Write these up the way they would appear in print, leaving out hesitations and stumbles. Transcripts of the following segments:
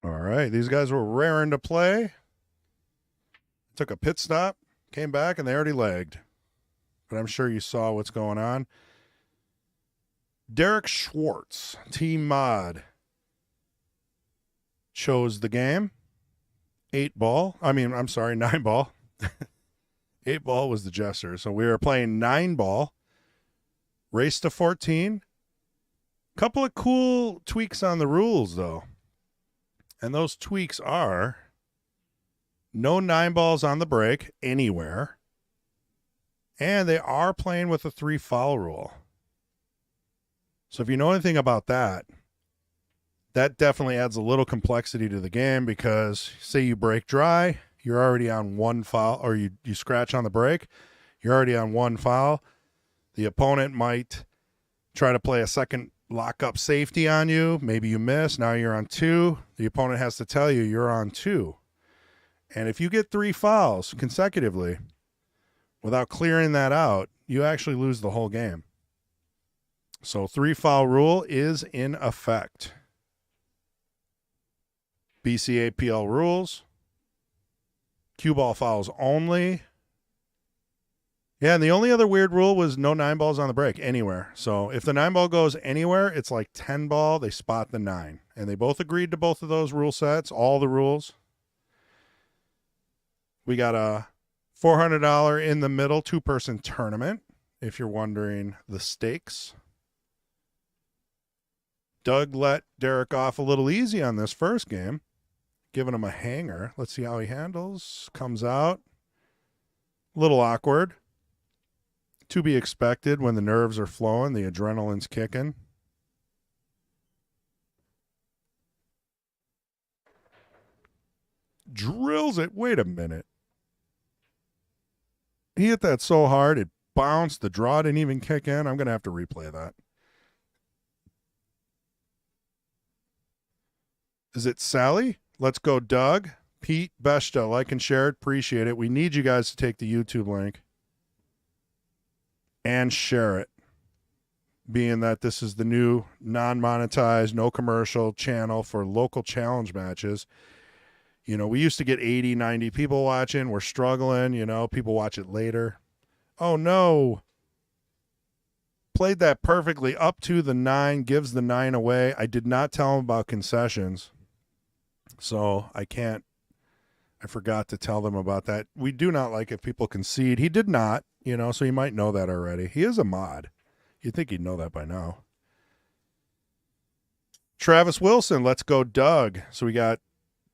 All right. These guys were raring to play. Took a pit stop, came back, and they already lagged. But I'm sure you saw what's going on. Derrick Schwartz, Team Mod, chose the game. 8-ball. I'm sorry, 9-ball. 8-ball was the jester. So we were playing 9-ball. Race to 14. Couple of cool tweaks on the rules, though. And those tweaks are no 9-balls on the break anywhere. And they are playing with a 3-foul rule. So if you know anything about that, that definitely adds a little complexity to the game because say you break dry, you're already on 1 foul, or you scratch on the break, you're already on 1 foul. The opponent might try to play a second lock-up safety on you. Maybe you miss. Now you're on 2. The opponent has to tell you you're on 2. And if you get 3 fouls consecutively without clearing that out, you actually lose the whole game. So 3-foul rule is in effect. BCAPL rules. Cue ball fouls only. Yeah, and the only other weird rule was no 9-balls on the break anywhere. So if the 9-ball goes anywhere, it's like 10-ball. They spot the 9. And they both agreed to both of those rule sets, all the rules. We got a $400 in the middle 2-person tournament, if you're wondering the stakes. Doug let Derrick off a little easy on this first game, giving him a hanger. Let's see how he handles. Comes out. A little awkward. To be expected when the nerves are flowing, the adrenaline's kicking. Drills it. Wait a minute. He hit that so hard, it bounced. The draw didn't even kick in. I'm going to have to replay that. Is it Sally? Let's go, Doug. Pete Besta, like and share it. Appreciate it. We need you guys to take the YouTube link and share it, being that this is the new non-monetized, no commercial channel for local challenge matches. You know, we used to get 80, 90 people watching. We're struggling, people watch it later. Oh, no. Played that perfectly up to the 9, gives the 9 away. I did not tell him about concessions, so I forgot to tell them about that. We do not like if people concede. He did not, so you might know that already. He is a mod. You'd think he'd know that by now. Travis Wilson, let's go, Doug. So we got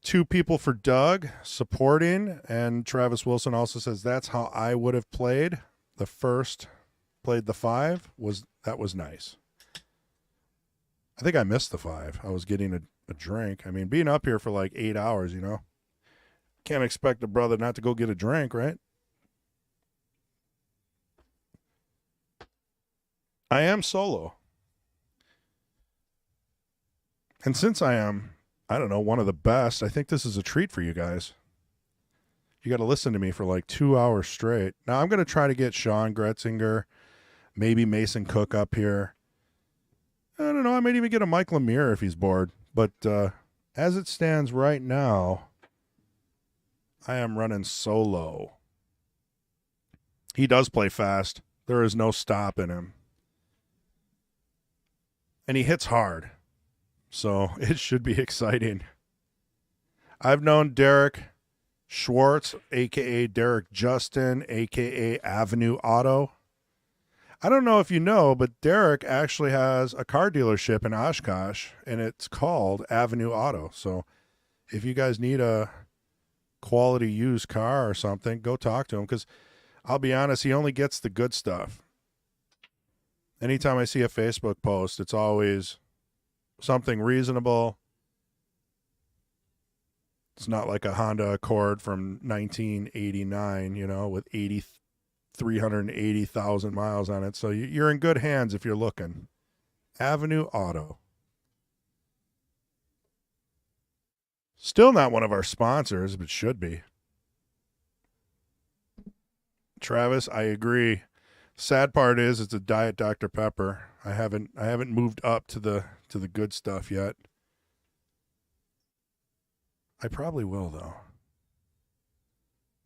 2 people for Doug supporting, and Travis Wilson also says that's how I would have played. The first played the 5 that was nice. I think I missed the 5. I was getting a drink. Being up here for like 8 hours, can't expect a brother not to go get a drink, right? I am solo. And since I am, I don't know, one of the best, I think this is a treat for you guys. You got to listen to me for like 2 hours straight. Now I'm going to try to get Sean Gretzinger, maybe Mason Cook up here. I don't know. I might even get a Mike Lemire if he's bored. But as it stands right now, I am running solo. He does play fast. There is no stopping him. And he hits hard. So it should be exciting. I've known Derrick Schwartz, a.k.a. Derrick Justin, a.k.a. Avenue Auto. I don't know if you know, but Derrick actually has a car dealership in Oshkosh, and it's called Avenue Auto. So if you guys need a quality used car or something, go talk to him, because I'll be honest, he only gets the good stuff. Anytime I see a Facebook post, it's always something reasonable. It's not like a Honda Accord from 1989, with 380,000 miles on it. So you're in good hands if you're looking. Avenue Auto. Still not one of our sponsors, but should be. Travis, I agree. Sad part is it's a Diet Dr. Pepper. I haven't moved up to the good stuff yet. I probably will, though.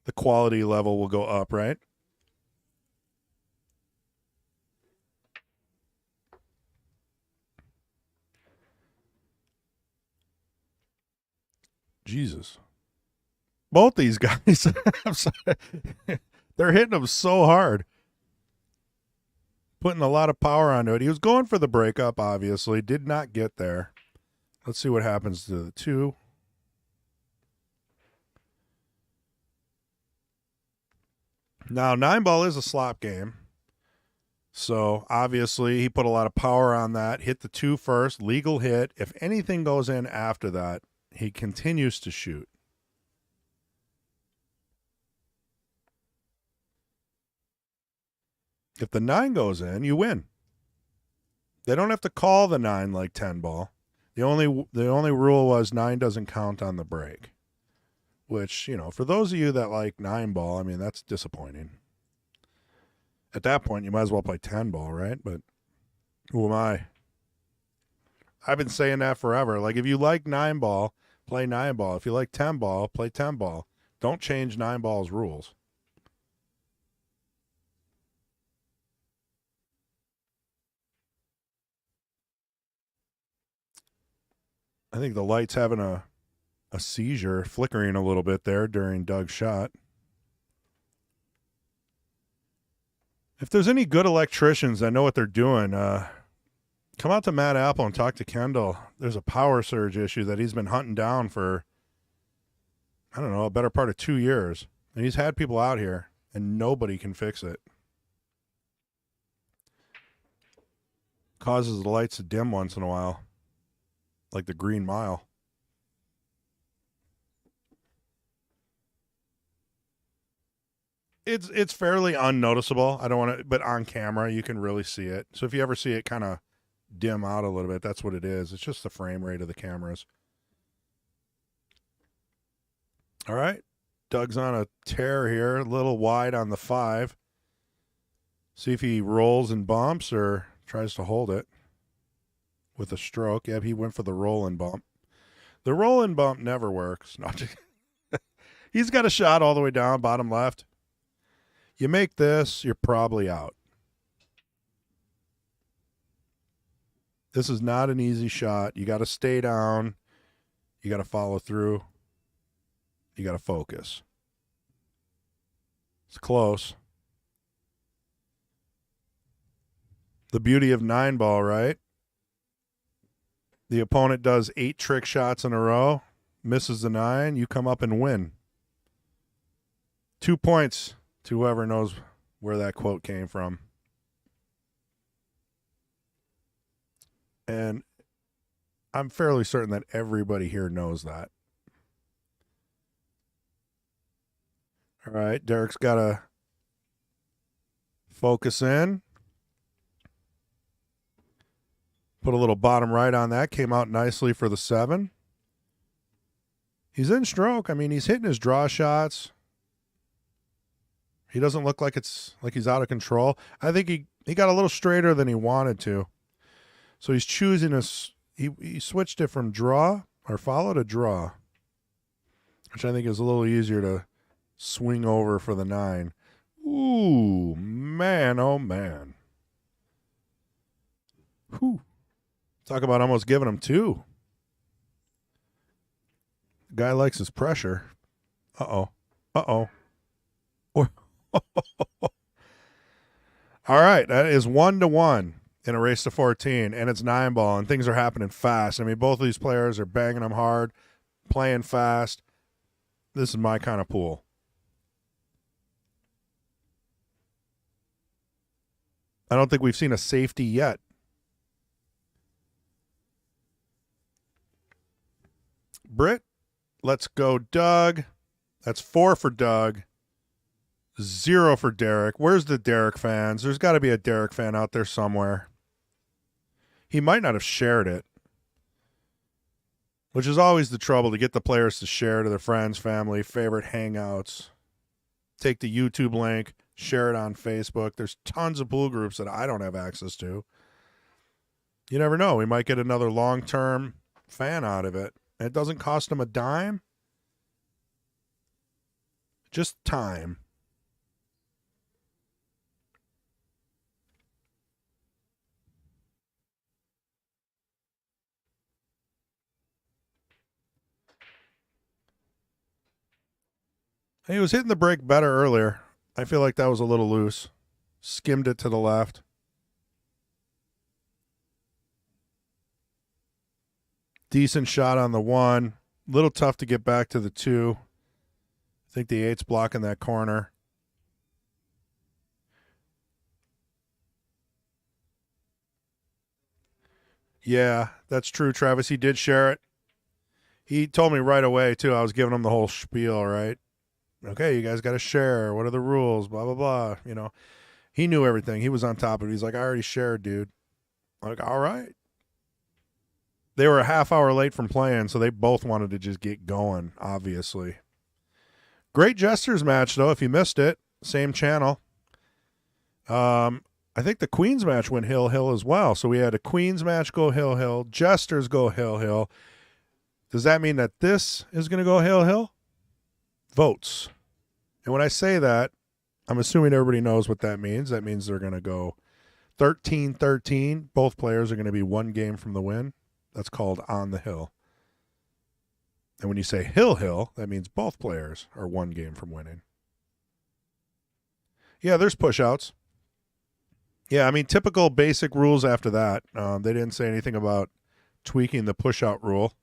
The quality level will go up, right? Jesus. Both these guys, I'm sorry. They're hitting him so hard. Putting a lot of power onto it. He was going for the breakup, obviously. Did not get there. Let's see what happens to the 2. Now, 9-ball is a slop game. So, obviously, he put a lot of power on that. Hit the 2 first. Legal hit. If anything goes in after that, he continues to shoot. If the 9 goes in, you win. They don't have to call the 9 like 10-ball. The only rule was 9 doesn't count on the break. Which, for those of you that like 9-ball, I mean, that's disappointing. At that point, you might as well play 10-ball, right? But who am I? I've been saying that forever. Like, if you like 9-ball, play 9-ball. If you like 10-ball, play 10-ball. Don't change 9-ball's rules. I think the light's having a seizure, flickering a little bit there during Doug's shot. If there's any good electricians that know what they're doing, come out to Mad Apple and talk to Kendall. There's a power surge issue that he's been hunting down for, I don't know, a better part of 2 years. And he's had people out here, and nobody can fix it. Causes the lights to dim once in a while. Like the Green Mile. It's fairly unnoticeable. I don't want to, but on camera you can really see it. So if you ever see it kind of dim out a little bit, that's what it is. It's just the frame rate of the cameras. All right. Doug's on a tear here, a little wide on the 5. See if he rolls and bumps or tries to hold it with a stroke. Yeah, he went for the roll and bump. The roll and bump never works. No, he's got a shot all the way down, bottom left. You make this, you're probably out. This is not an easy shot. You got to stay down. You got to follow through. You got to focus. It's close. The beauty of 9-ball, right? The opponent does 8 trick shots in a row, misses the 9, you come up and win. 2 points to whoever knows where that quote came from. And I'm fairly certain that everybody here knows that. All right, Derrick's got to focus in. Put a little bottom right on that. Came out nicely for the 7. He's in stroke. I mean, he's hitting his draw shots. He doesn't look like he's out of control. I think he got a little straighter than he wanted to. So he's choosing he switched it from draw or follow to draw, which I think is a little easier to swing over for the 9. Ooh, man, oh man. Whew. Talk about almost giving him 2. Guy likes his pressure. Uh-oh. Uh-oh. All right, that is 1-1 in a race to 14, and it's 9-ball, and things are happening fast. I mean, both of these players are banging them hard, playing fast. This is my kind of pool. I don't think we've seen a safety yet. Britt, let's go Doug. That's 4 for Doug. 0 for Derrick. Where's the Derrick fans? There's got to be a Derrick fan out there somewhere. He might not have shared it, which is always the trouble, to get the players to share to their friends, family, favorite hangouts. Take the YouTube link, share it on Facebook. There's tons of pool groups that I don't have access to. You never know. We might get another long-term fan out of it. And it doesn't cost them a dime. Just time. He was hitting the brake better earlier. I feel like that was a little loose. Skimmed it to the left. Decent shot on the 1. Little tough to get back to the 2. I think the 8's blocking that corner. Yeah, that's true, Travis. He did share it. He told me right away, too. I was giving him the whole spiel, right? Okay, you guys got to share. What are the rules? Blah, blah, blah. You know, he knew everything. He was on top of it. He's like, I already shared, dude. I'm like, all right. They were a half hour late from playing, so they both wanted to just get going, obviously. Great Jesters match, though, if you missed it. Same channel. I think the Queens match went hill as well. So we had a Queens match go hill, Jesters go hill. Does that mean that this is going to go hill? Votes. And when I say that, I'm assuming everybody knows what that means. That means they're going to go 13-13. Both players are going to be one game from the win. That's called on the hill. And when you say hill, that means both players are one game from winning. Yeah, there's push-outs. Yeah, I mean, typical basic rules after that. They didn't say anything about tweaking the push-out rule.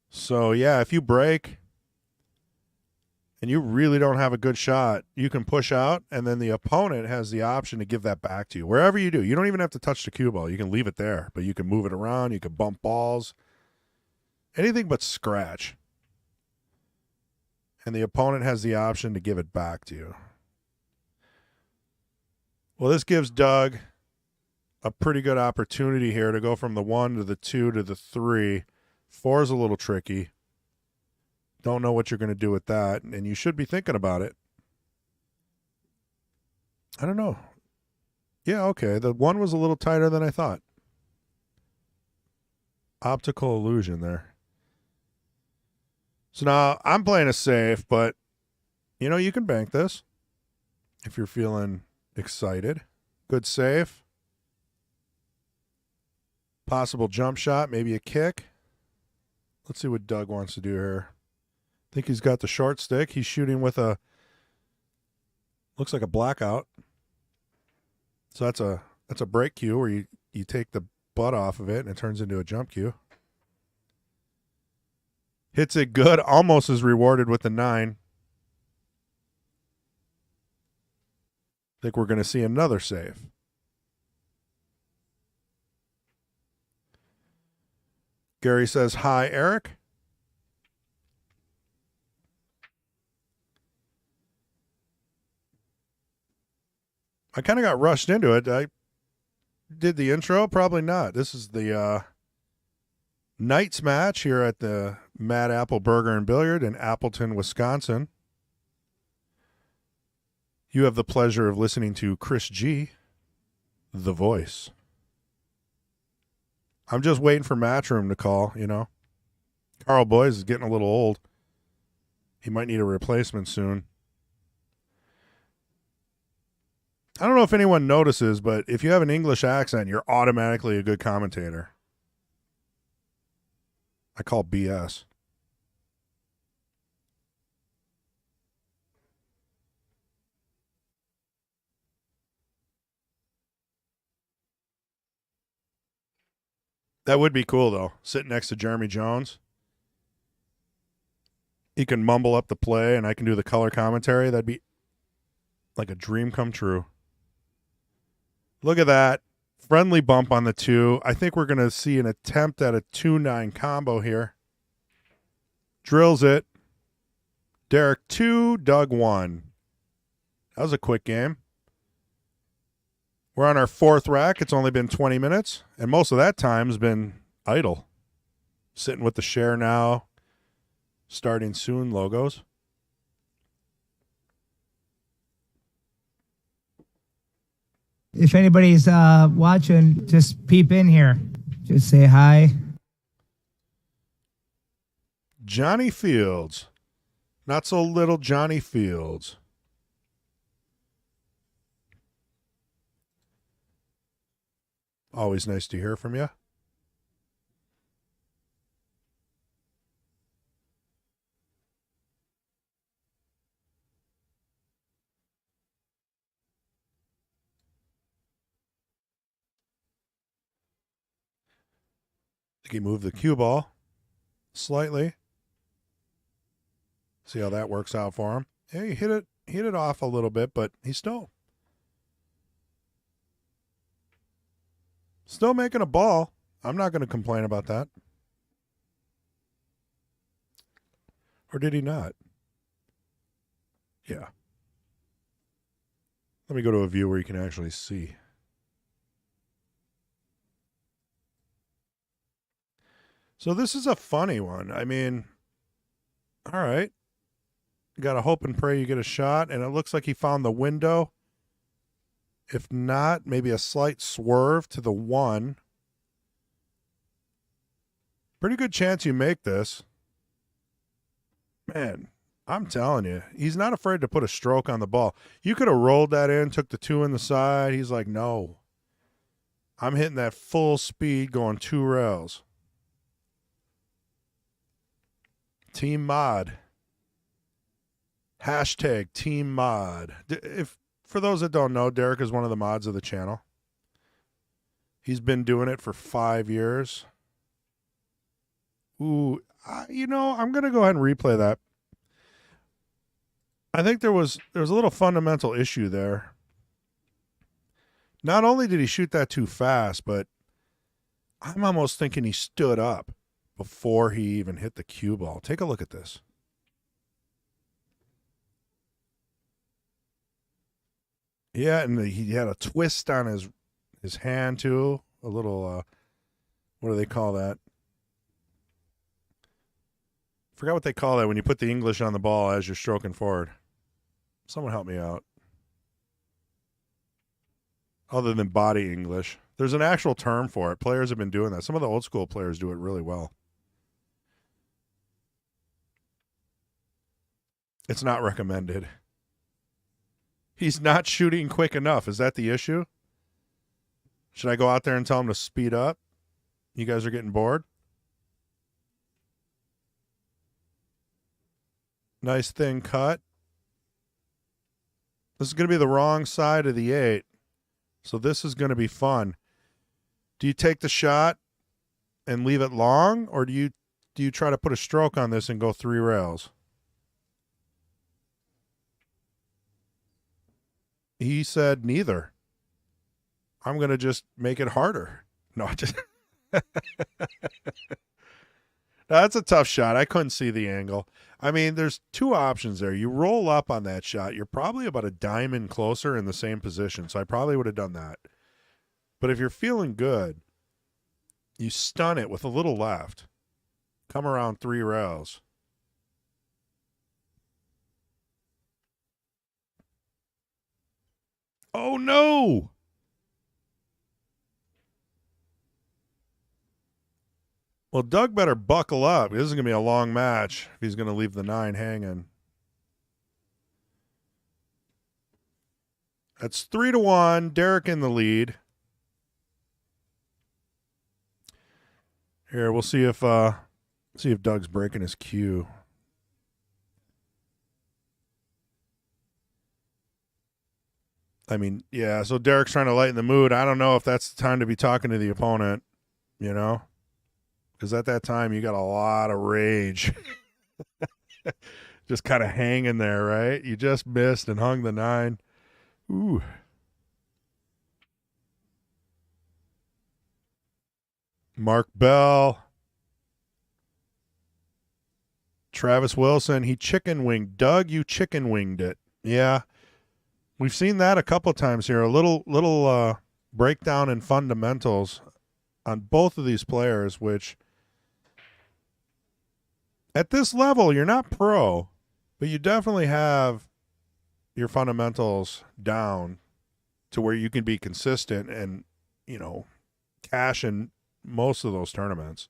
So, yeah, if you break and you really don't have a good shot, you can push out, and then the opponent has the option to give that back to you. Wherever you do. You don't even have to touch the cue ball. You can leave it there, but you can move it around. You can bump balls. Anything but scratch. And the opponent has the option to give it back to you. Well, this gives Doug a pretty good opportunity here to go from the 1 to the 2 to the 3. 4 is a little tricky. Don't know what you're going to do with that, and you should be thinking about it. I don't know. Yeah, okay. The 1 was a little tighter than I thought. Optical illusion there. So now I'm playing a safe, but, you know, you can bank this if you're feeling excited. Good save. Possible jump shot, maybe a kick. Let's see what Doug wants to do here. I think he's got the short stick. He's shooting with a, looks like a blackout. So that's a break cue where you take the butt off of it and it turns into a jump cue. Hits it good, almost is rewarded with the 9. I think we're going to see another save. Gary says, hi, Eric. I kind of got rushed into it. I did the intro. Probably not. This is the Knights match here at the Mad Apple Burger and Billiard in Appleton, Wisconsin. You have the pleasure of listening to Chris G, the voice. I'm just waiting for Matchroom to call, you know. Carl Boys is getting a little old. He might need a replacement soon. I don't know if anyone notices, but if you have an English accent, you're automatically a good commentator. I call BS. That would be cool, though, sitting next to Jeremy Jones. He can mumble up the play, and I can do the color commentary. That'd be like a dream come true. Look at that. Friendly bump on the 2. I think we're going to see an attempt at a 2-9 combo here. Drills it. Derrick 2, Doug 1. That was a quick game. We're on our 4th rack. It's only been 20 minutes, and most of that time has been idle. Sitting with the share now. Starting soon logos. If anybody's watching, just peep in here. Just say hi. Johnny Fields. Not so little Johnny Fields. Always nice to hear from you. I think he moved the cue ball slightly. See how that works out for him. Yeah, he hit it off a little bit, but he's still making a ball. I'm not going to complain about that. Or did he not? Yeah. Let me go to a view where you can actually see. So this is a funny one. I mean, all right. You got to hope and pray you get a shot, and it looks like he found the window. If not, maybe a slight swerve to the 1. Pretty good chance you make this. Man, I'm telling you, he's not afraid to put a stroke on the ball. You could have rolled that in, took the 2 in the side. He's like, no. I'm hitting that full speed going 2 rails. Team Mod. Hashtag Team Mod. If for those that don't know, Derrick is one of the mods of the channel. He's been doing it for 5 years. Ooh, I'm going to go ahead and replay that. I think there was a little fundamental issue there. Not only did he shoot that too fast, but I'm almost thinking he stood up before he even hit the cue ball. Take a look at this. Yeah, and he had a twist on his hand too. A little, what do they call that? Forgot what they call that when you put the English on the ball as you're stroking forward. Someone help me out. Other than body English. There's an actual term for it. Players have been doing that. Some of the old school players do it really well. It's not recommended. He's not shooting quick enough. Is that the issue? Should I go out there and tell him to speed up? You guys are getting bored? Nice thin cut. This is going to be the wrong side of the 8. So this is going to be fun. Do you take the shot and leave it long, or do you try to put a stroke on this and go 3 rails? He said neither. I'm going to just make it harder. No, just that's a tough shot. I couldn't see the angle. I mean, there's 2 options there. You roll up on that shot. You're probably about a diamond closer in the same position, so I probably would have done that. But if you're feeling good, you stun it with a little left. Come around 3 rails. Oh, no! Well, Doug better buckle up. This is going to be a long match if he's going to leave the 9 hanging. That's 3-1. Derrick in the lead. Here, we'll see if Doug's breaking his cue. I mean, yeah, so Derrick's trying to lighten the mood. I don't know if that's the time to be talking to the opponent, you know? Because at that time, you got a lot of rage. Just kind of hanging there, right? You just missed and hung the 9. Ooh. Mark Bell. Travis Wilson, he chicken winged. Doug, you chicken winged it. Yeah. We've seen that a couple times here. A little breakdown in fundamentals on both of these players, which at this level, you're not pro, but you definitely have your fundamentals down to where you can be consistent and, cash in most of those tournaments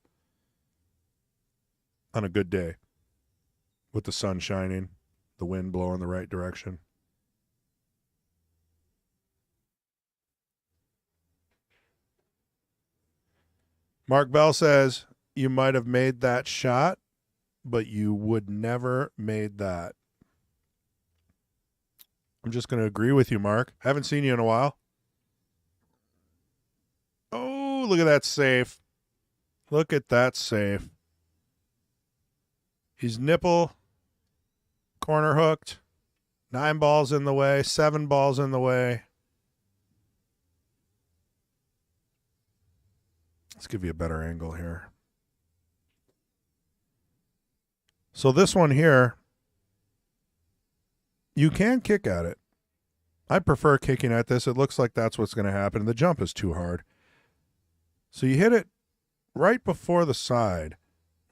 on a good day. with the sun shining, the wind blowing the right direction. Mark Bell says, you might have made that shot, but you would never made that. I'm just going to agree with you, Mark. Haven't seen you in a while. Oh, look at that save. Look at that save. He's nipple, corner hooked, 9 balls in the way, 7 balls in the way. Let's give you a better angle here. So this one here, you can kick at it. I prefer kicking at this. It looks like that's what's going to happen. The jump is too hard. So you hit it right before the side.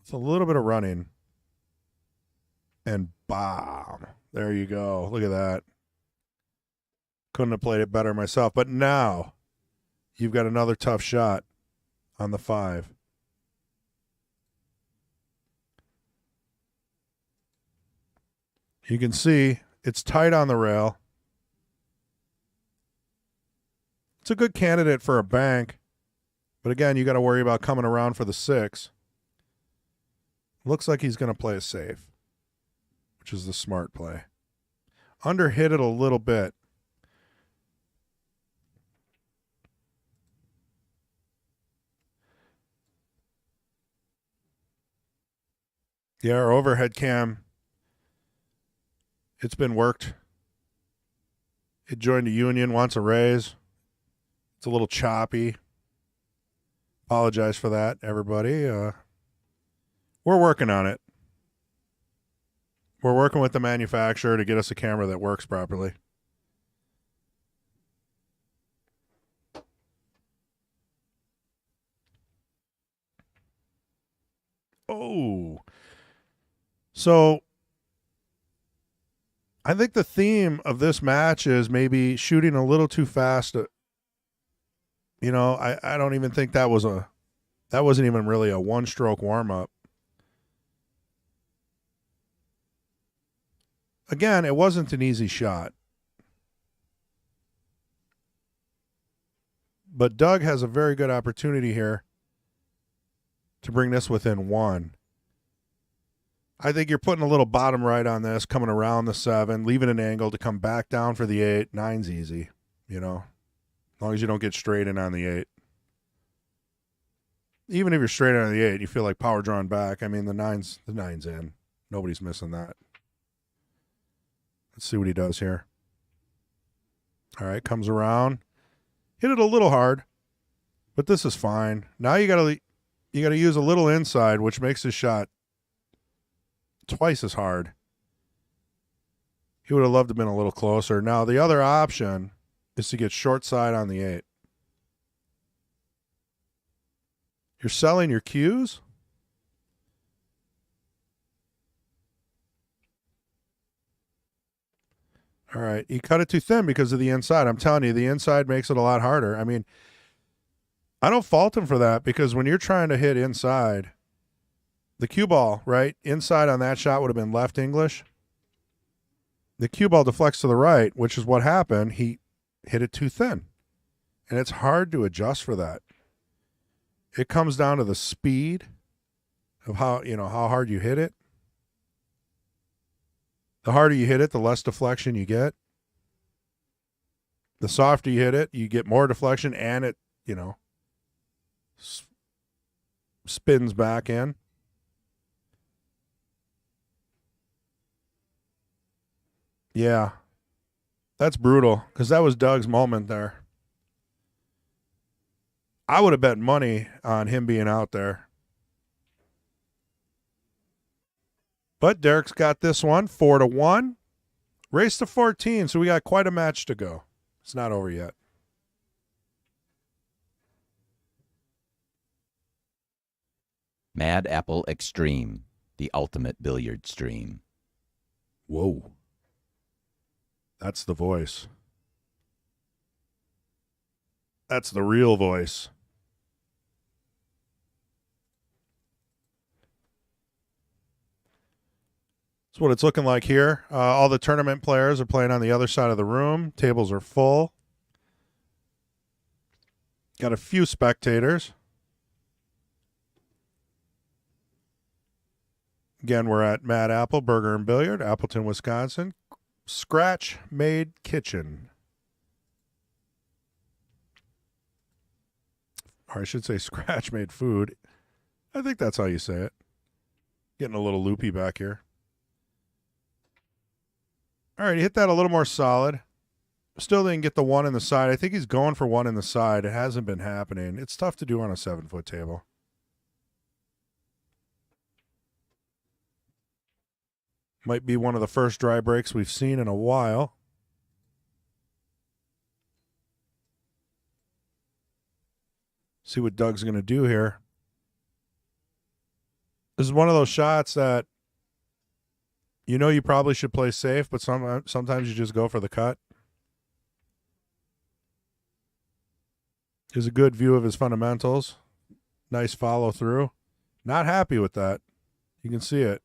It's a little bit of running. And bomb. There you go. Look at that. Couldn't have played it better myself. But now you've got another tough shot on the 5. You can see it's tight on the rail. It's a good candidate for a bank. But again, you got to worry about coming around for the 6. Looks like he's going to play it safe, which is the smart play. Underhit it a little bit. Yeah, our overhead cam, it's been worked. It joined a union, wants a raise. It's a little choppy. Apologize for that, everybody. We're working on it. We're working with the manufacturer to get us a camera that works properly. Oh. So I think the theme of this match is maybe shooting a little too fast. You know, I don't even think that wasn't even really a one-stroke warm-up. Again, it wasn't an easy shot. But Doug has a very good opportunity here to bring this within 1. I think you're putting a little bottom right on this, coming around the 7, leaving an angle to come back down for the 8. 9's easy, you know, as long as you don't get straight in on the 8. Even if you're straight on the 8, you feel like power drawn back. I mean, the 9's in. Nobody's missing that. Let's see what he does here. All right, comes around. Hit it a little hard, but this is fine. Now you got to use a little inside, which makes his shot twice as hard. He would have loved to have been a little closer. Now the other option is to get short side on the 8. You're selling your cues? All right. He cut it too thin because of the inside. I'm telling you, the inside makes it a lot harder. I mean, I don't fault him for that because when you're trying to hit inside, the cue ball, right, inside on that shot would have been left English. The cue ball deflects to the right, which is what happened. He hit it too thin. And it's hard to adjust for that. It comes down to the speed of how hard you hit it. The harder you hit it, the less deflection you get. The softer you hit it, you get more deflection, and it, spins back in. Yeah, that's brutal because that was Doug's moment there. I would have bet money on him being out there. But Derrick's got this one, 4-1. Race to 14, so we got quite a match to go. It's not over yet. Mad Apple Extreme, the ultimate billiard stream. Whoa. That's the voice. That's the real voice. That's what it's looking like here. All the tournament players are playing on the other side of the room. Tables are full. Got a few spectators. Again, we're at Mad Apple Burger and Billiard, Appleton, Wisconsin. Scratch Made Kitchen. Or I should say Scratch Made Food. I think that's how you say it. Getting a little loopy back here. All right, he hit that a little more solid. Still didn't get the one in the side. I think he's going for one in the side. It hasn't been happening. It's tough to do on a 7-foot table. Might be one of the first dry breaks we've seen in a while. See what Doug's going to do here. This is one of those shots that you know you probably should play safe, but sometimes you just go for the cut. Here's a good view of his fundamentals. Nice follow through. Not happy with that. You can see it.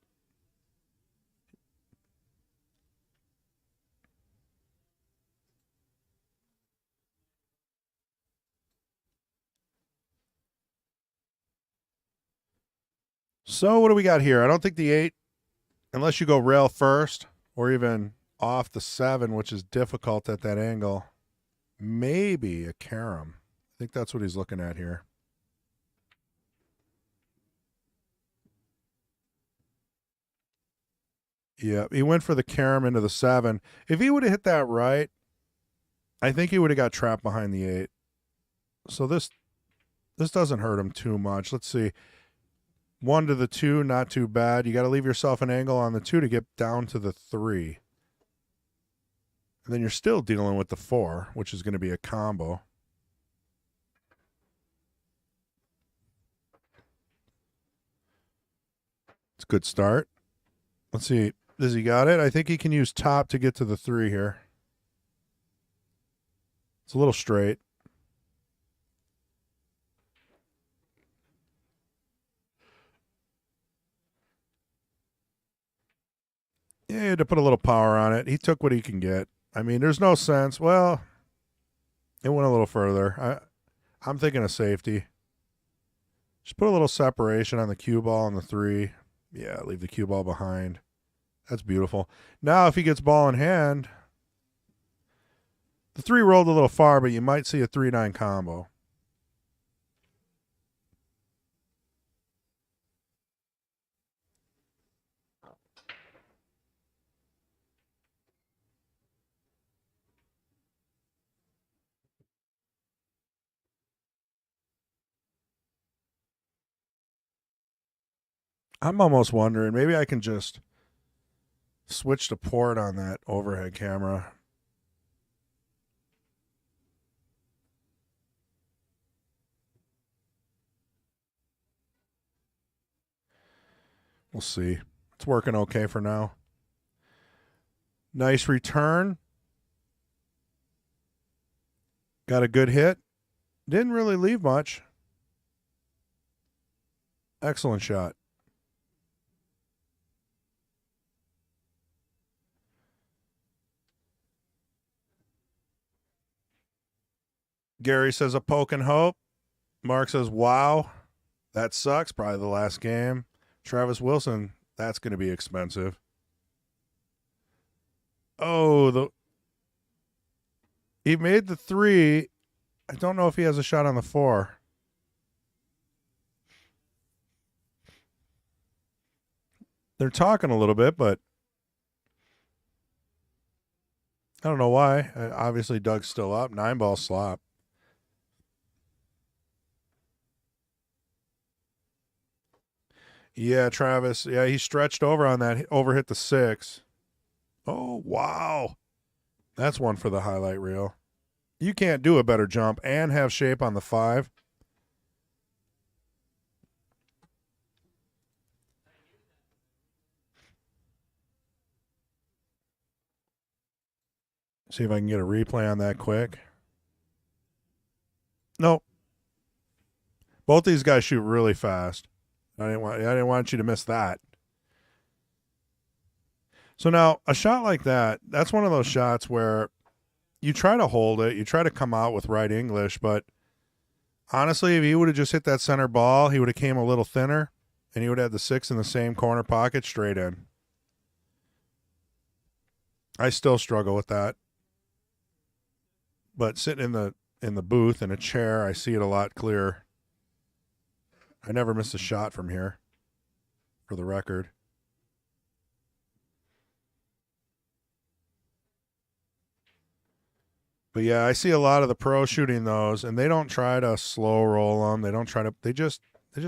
So what do we got here? I don't think the 8, unless you go rail first or even off the 7, which is difficult at that angle, maybe a carom. I think that's what he's looking at here. Yeah, he went for the carom into the 7. If he would have hit that right, I think he would have got trapped behind the 8. So this doesn't hurt him too much. Let's see. 1 to the 2, not too bad. You got to leave yourself an angle on the 2 to get down to the 3. And then you're still dealing with the 4, which is going to be a combo. It's a good start. Let's see. Does he got it? I think he can use top to get to the 3 here. It's a little straight. Yeah, he had to put a little power on it. He took what he can get. I mean, there's no sense. Well, it went a little further. I'm thinking of safety. Just put a little separation on the cue ball and the 3. Yeah, leave the cue ball behind. That's beautiful. Now, if he gets ball in hand, the 3 rolled a little far, but you might see a 3-9 combo. I'm almost wondering, maybe I can just switch to port on that overhead camera. We'll see. It's working okay for now. Nice return. Got a good hit. Didn't really leave much. Excellent shot. Gary says a poke and hope. Mark says, wow, that sucks. Probably the last game. Travis Wilson, that's going to be expensive. Oh, he made the 3. I don't know if he has a shot on the 4. They're talking a little bit, but I don't know why. Obviously, Doug's still up. 9-ball slop. Yeah, Travis. Yeah, he stretched over on that. Overhit the 6. Oh, wow. That's one for the highlight reel. You can't do a better jump and have shape on the 5. See if I can get a replay on that quick. Nope. Both these guys shoot really fast. I didn't want you to miss that. So now a shot like that, that's one of those shots where you try to hold it, you try to come out with right English, but honestly, if he would have just hit that center ball, he would have came a little thinner, and he would have had the 6 in the same corner pocket straight in. I still struggle with that. But sitting in the booth in a chair, I see it a lot clearer. I never miss a shot from here, for the record. But yeah, I see a lot of the pros shooting those, and they don't try to slow roll them. They don't try to. They just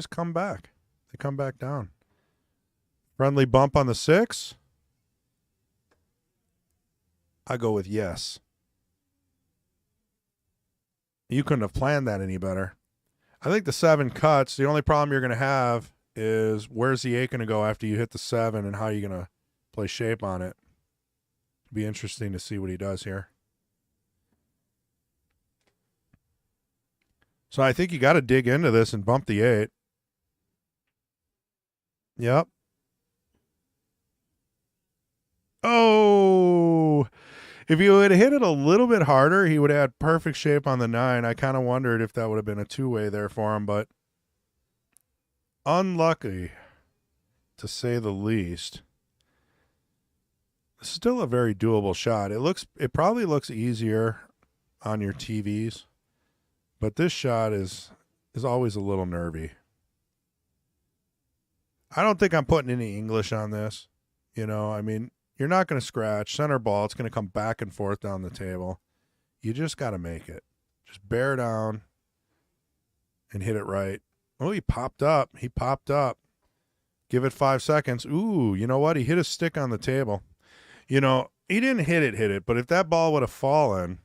come back. They come back down. Friendly bump on the 6. I go with yes. You couldn't have planned that any better. I think the 7 cuts. The only problem you're going to have is where's the 8 going to go after you hit the 7, and how are you going to play shape on it. It'll be interesting to see what he does here. So I think you got to dig into this and bump the 8. Yep. Oh, if you had hit it a little bit harder, he would have had perfect shape on the 9. I kind of wondered if that would have been a 2-way there for him, but unlucky, to say the least. Still a very doable shot. It probably looks easier on your TVs. But this shot is always a little nervy. I don't think I'm putting any English on this. You know, I mean, you're not going to scratch. Center ball, it's going to come back and forth down the table. You just got to make it. Just bear down and hit it right. Oh, he popped up. Give it 5 seconds. Ooh, you know what? He hit his stick on the table. You know, he didn't hit it, but if that ball would have fallen,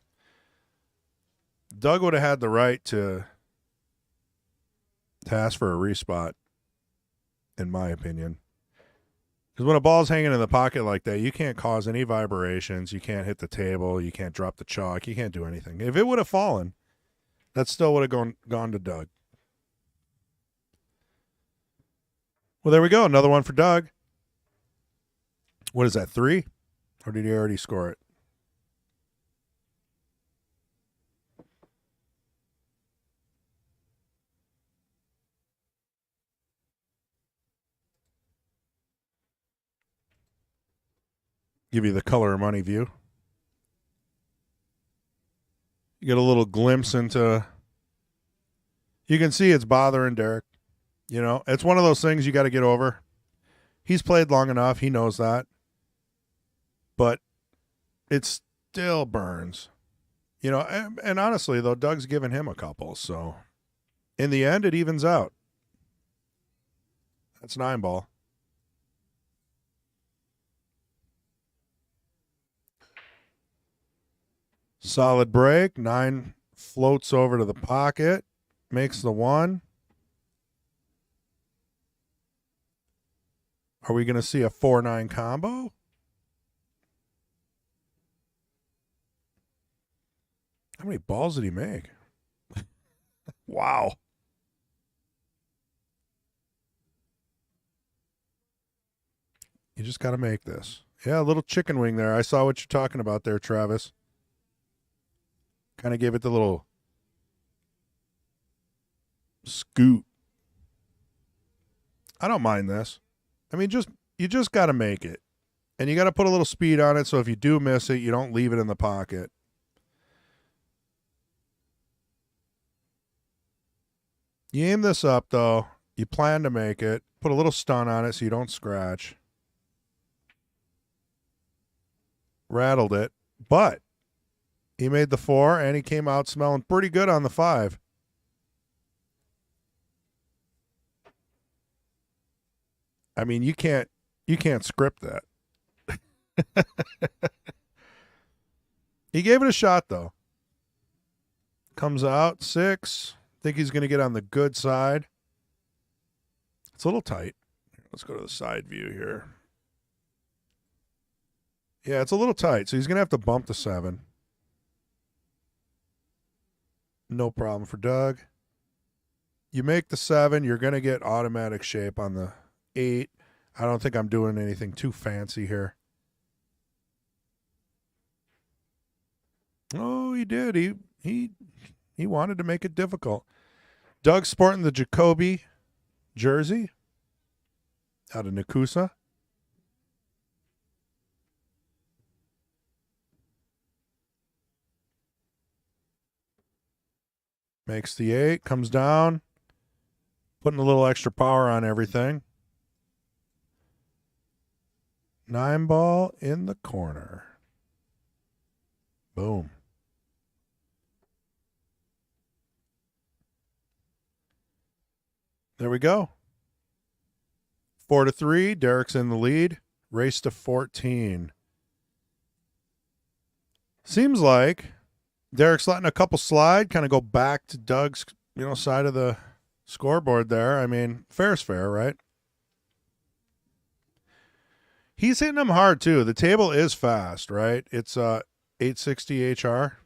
Doug would have had the right to ask for a respot, in my opinion. Because when a ball's hanging in the pocket like that, you can't cause any vibrations. You can't hit the table. You can't drop the chalk. You can't do anything. If it would have fallen, that still would have gone to Doug. Well, there we go. Another one for Doug. What is that, 3? Or did he already score it? Give you the color of money view. You get a little glimpse into. You can see it's bothering Derrick. You know, it's one of those things you got to get over. He's played long enough. He knows that. But it still burns. You know, and honestly, though, Doug's given him a couple. So in the end, it evens out. That's 9 ball. Solid break. 9 floats over to the pocket. Makes the 1. Are we going to see a 4-9 combo? How many balls did he make? Wow. You just got to make this. Yeah, a little chicken wing there. I saw what you're talking about there, Travis. Kind of gave it the little scoot. I don't mind this. I mean, you just got to make it. And you got to put a little speed on it so if you do miss it, you don't leave it in the pocket. You aim this up, though. You plan to make it. Put a little stun on it so you don't scratch. Rattled it. But he made the 4, and he came out smelling pretty good on the 5. I mean, you can't script that. He gave it a shot, though. Comes out 6. Think he's going to get on the good side. It's a little tight. Let's go to the side view here. Yeah, it's a little tight, so he's going to have to bump the 7. No problem for Doug. You make the 7, you're going to get automatic shape on the 8. I don't think I'm doing anything too fancy here. Oh, he did. He wanted to make it difficult. Doug's sporting the Jacoby jersey out of Nakusa. Makes the 8, comes down, putting a little extra power on everything. 9 ball in the corner. Boom. There we go. 4-3. Derrick's in the lead. Race to 14. Seems like Derrick's letting a couple slide, kind of go back to Doug's, side of the scoreboard there. I mean, fair's fair, right? He's hitting them hard too. The table is fast, right? It's 860 HR.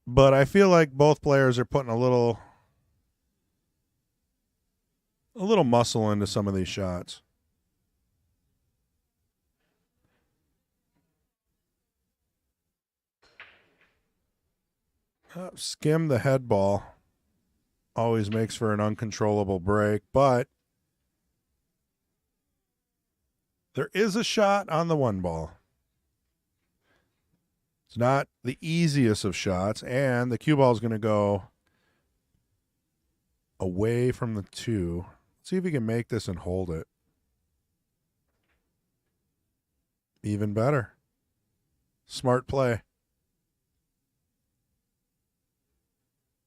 But I feel like both players are putting a little muscle into some of these shots. Skim the head ball. Always makes for an uncontrollable break, but there is a shot on the 1 ball. It's not the easiest of shots, and the cue ball is going to go away from the 2. Let's see if he can make this and hold it. Even better. Smart play.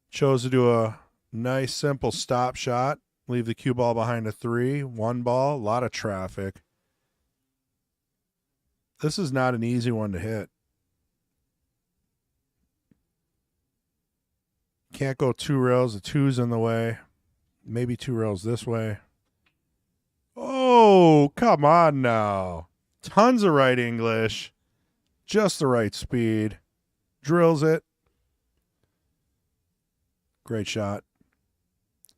Chose to do a nice, simple stop shot. Leave the cue ball behind a 3. 1 ball, a lot of traffic. This is not an easy one to hit. Can't go 2 rails. The 2's in the way. Maybe 2 rails this way. Oh, come on now. Tons of right English. Just the right speed. Drills it. Great shot.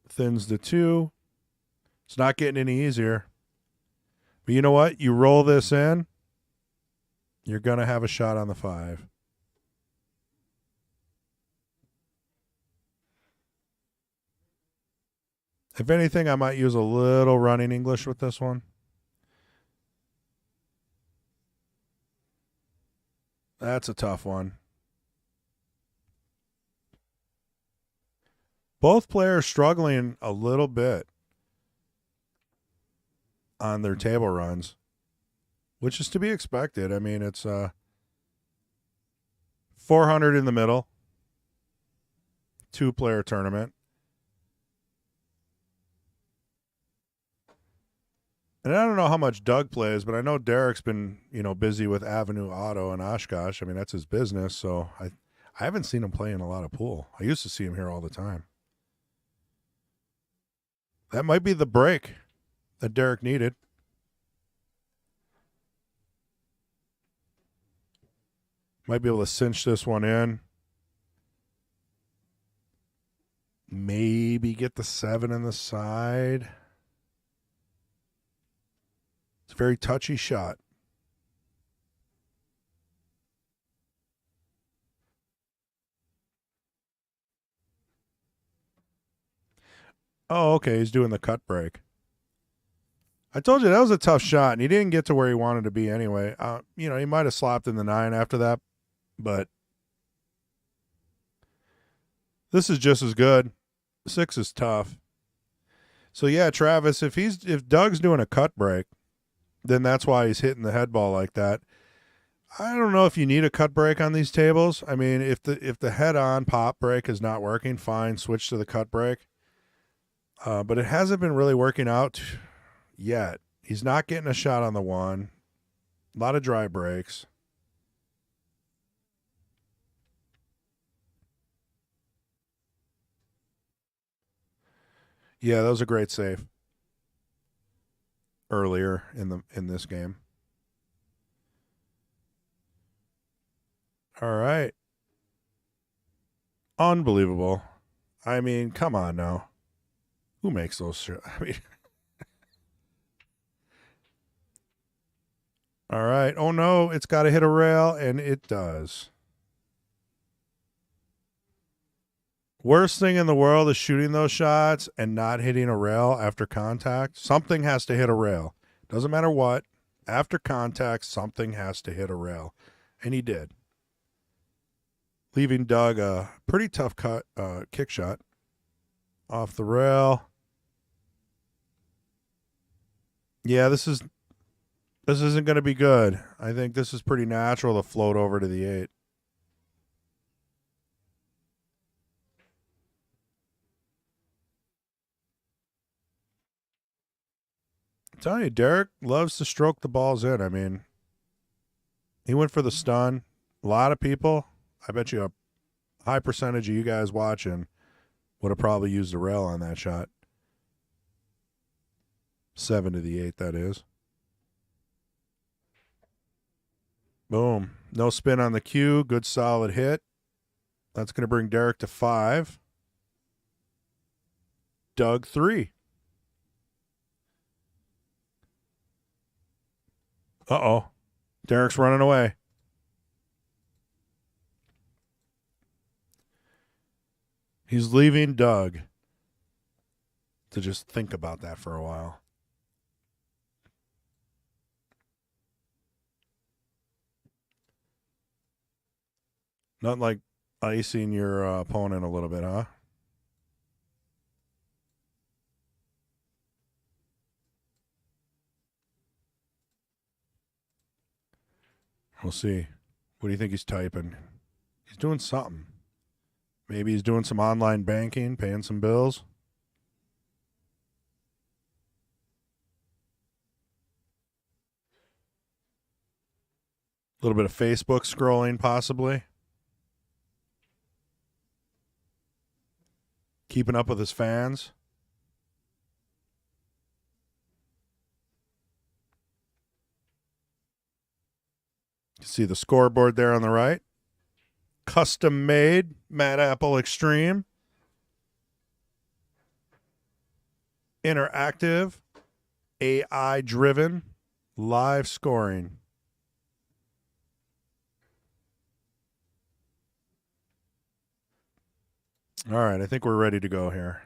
Thins the 2. It's not getting any easier. But you know what? You roll this in, you're going to have a shot on the 5. If anything, I might use a little running English with this one. That's a tough one. Both players struggling a little bit on their table runs, which is to be expected. I mean, it's 400 in the middle, 2-player tournament. And I don't know how much Doug plays, but I know Derrick's been, busy with Avenue Auto and Oshkosh. I mean, that's his business, so I haven't seen him play in a lot of pool. I used to see him here all the time. That might be the break that Derrick needed. Might be able to cinch this one in. Maybe get the 7 in the side. It's a very touchy shot. Oh, okay. He's doing the cut break. I told you that was a tough shot, and he didn't get to where he wanted to be anyway. He might have slapped in the 9 after that, but this is just as good. 6 is tough. So yeah, Travis, if Doug's doing a cut break, then that's why he's hitting the head ball like that. I don't know if you need a cut break on these tables. I mean, if the head on pop break is not working, fine, switch to the cut break. But it hasn't been really working out yet. He's not getting a shot on the 1. A lot of dry breaks. Yeah, that was a great save earlier in this game. All right. Unbelievable. I mean, come on now. Who makes those shots? I mean, all right. Oh, no. It's got to hit a rail, and it does. Worst thing in the world is shooting those shots and not hitting a rail after contact. Something has to hit a rail. Doesn't matter what. After contact, something has to hit a rail. And he did. Leaving Doug a pretty tough cut kick shot off the rail. Yeah, this isn't going to be good. I think this is pretty natural to float over to the 8. I'm telling you, Derrick loves to stroke the balls in. I mean, he went for the stun. A lot of people, I bet you a high percentage of you guys watching would have probably used a rail on that shot. 7 to the 8, that is. Boom. No spin on the cue. Good solid hit. That's going to bring Derrick to 5. Doug 3. Uh-oh. Derrick's running away. He's leaving Doug to just think about that for a while. Nothing like icing your opponent a little bit, huh? We'll see. What do you think he's typing? He's doing something. Maybe he's doing some online banking, paying some bills. A little bit of Facebook scrolling, possibly. Keeping up with his fans. You see the scoreboard there on the right. Custom made Mad Apple Extreme. Interactive, AI driven, live scoring. All right, I think we're ready to go here.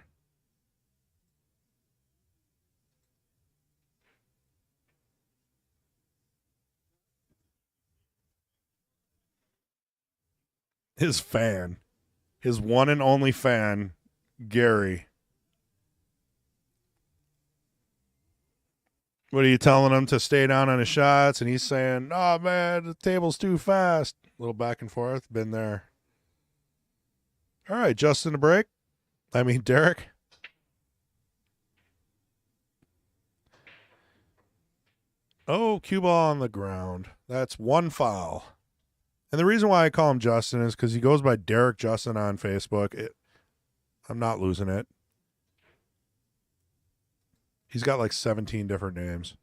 His fan, his one and only fan, Gary. What are you telling him to stay down on his shots? And he's saying, "Oh man, the table's too fast." A little back and forth. Been there. All right, Justin to break. Derrick. Oh, cue ball on the ground. That's one foul. And the reason why I call him Justin is because he goes by Derrick Justin on Facebook. I'm not losing it. He's got like 17 different names.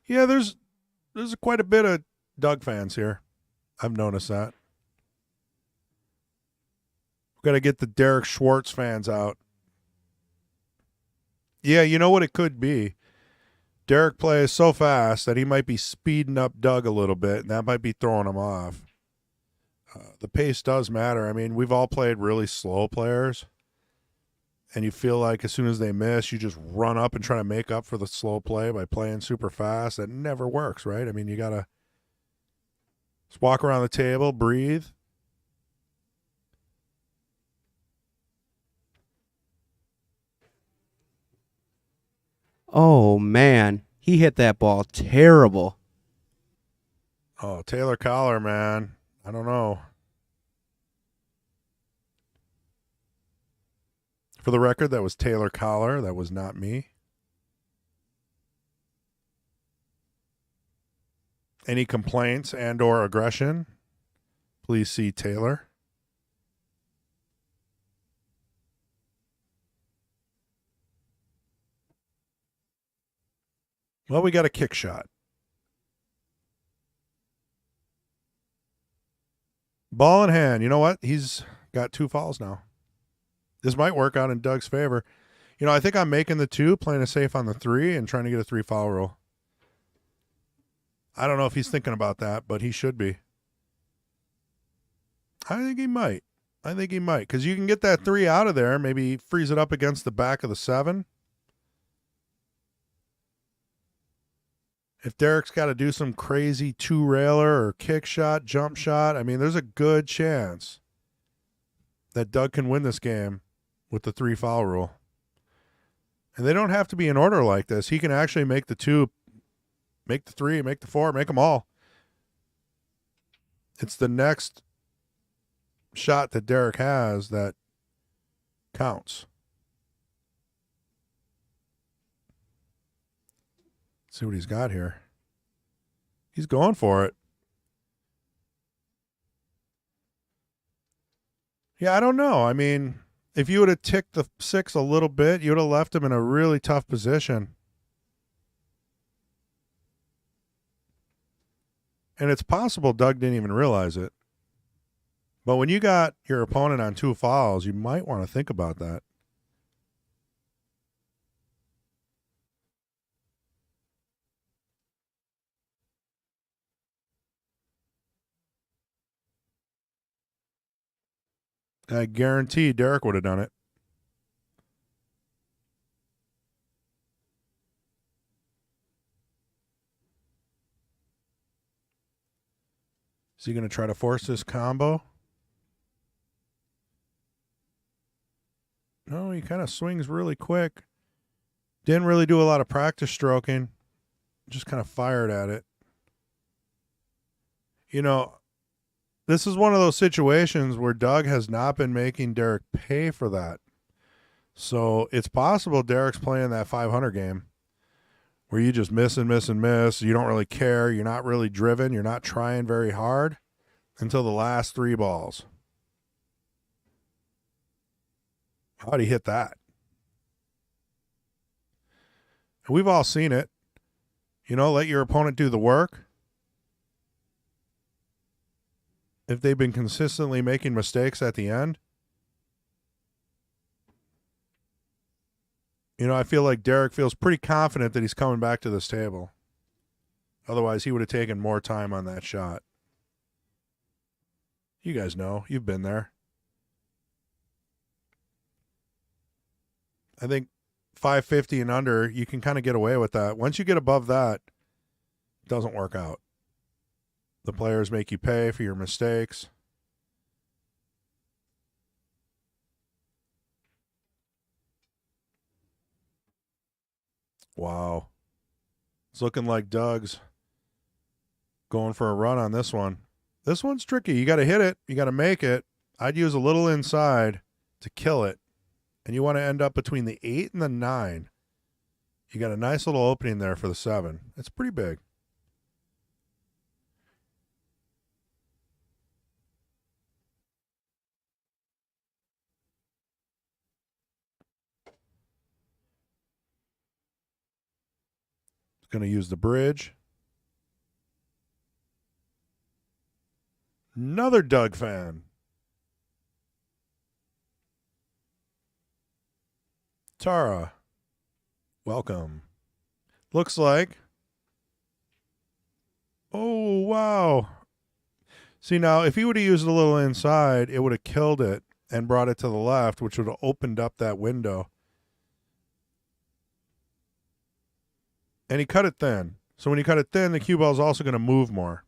Yeah, there's quite a bit of Doug fans here. I've noticed that. We've got to get the Derrick Schwartz fans out. Yeah, you know what it could be? Derrick plays so fast that he might be speeding up Doug a little bit, and that might be throwing him off. The pace does matter. We've all played really slow players, and you feel like as soon as they miss, you just run up and try to make up for the slow play by playing super fast. That never works, right? You got to just walk around the table, breathe. Oh, man. He hit that ball terrible. Oh, Taylor Collar, man. I don't know. For the record, that was Taylor Collar. That was not me. Any complaints and or aggression, please see Taylor. Well, we got a kick shot. Ball in hand. You know what? He's got 2 fouls now. This might work out in Doug's favor. You know, I think I'm making the 2, playing it safe on the 3, and trying to get a 3 foul rule. I don't know if he's thinking about that, but he should be. I think he might. Because you can get that 3 out of there, maybe freeze it up against the back of the 7. If Derrick's got to do some crazy 2-railer or kick shot, jump shot, I mean, there's a good chance that Doug can win this game with the 3 foul rule. And they don't have to be in order like this. He can actually make the 2, make the 3, make the 4, make them all. It's the next shot that Derrick has that counts. Let's see what he's got here. He's going for it. Yeah, I don't know. I mean, if you would have ticked the 6 a little bit, you would have left him in a really tough position. And it's possible Doug didn't even realize it. But when you got your opponent on 2 fouls, you might want to think about that. I guarantee Derrick would have done it. Is he going to try to force this combo? No, he kind of swings really quick. Didn't really do a lot of practice stroking. Just kind of fired at it. You know, this is one of those situations where Doug has not been making Derrick pay for that. So it's possible Derrick's playing that 500 game where you just miss and miss and miss. You don't really care. You're not really driven. You're not trying very hard until the last 3 balls. How'd he hit that? And we've all seen it. You know, let your opponent do the work. If they've been consistently making mistakes at the end. You know, I feel like Derrick feels pretty confident that he's coming back to this table. Otherwise, he would have taken more time on that shot. You guys know. You've been there. I think 550 and under, you can kind of get away with that. Once you get above that, it doesn't work out. The players make you pay for your mistakes. Wow. It's looking like Doug's going for a run on this one. This one's tricky. You got to hit it. You got to make it. I'd use a little inside to kill it. And you want to end up between the 8 and the 9. You got a nice little opening there for the 7. It's pretty big. Going to use the bridge. Another Doug fan. Tara, welcome. Looks like. Oh, wow. See, now, if he would have used a little inside, it would have killed it and brought it to the left, which would have opened up that window. And he cut it thin. So when you cut it thin, the cue ball is also going to move more.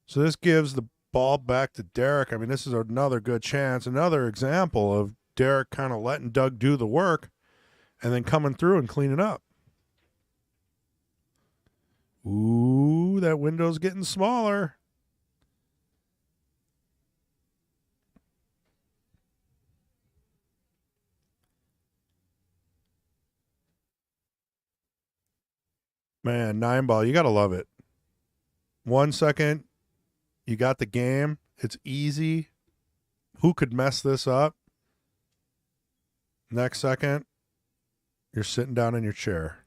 So this gives the ball back to Derrick. I mean, this is another good chance, another example of Derrick kind of letting Doug do the work and then coming through and cleaning up. Ooh, that window's getting smaller. Man, 9 ball, you got to love it. 1 second, you got the game. It's easy. Who could mess this up? Next second, you're sitting down in your chair.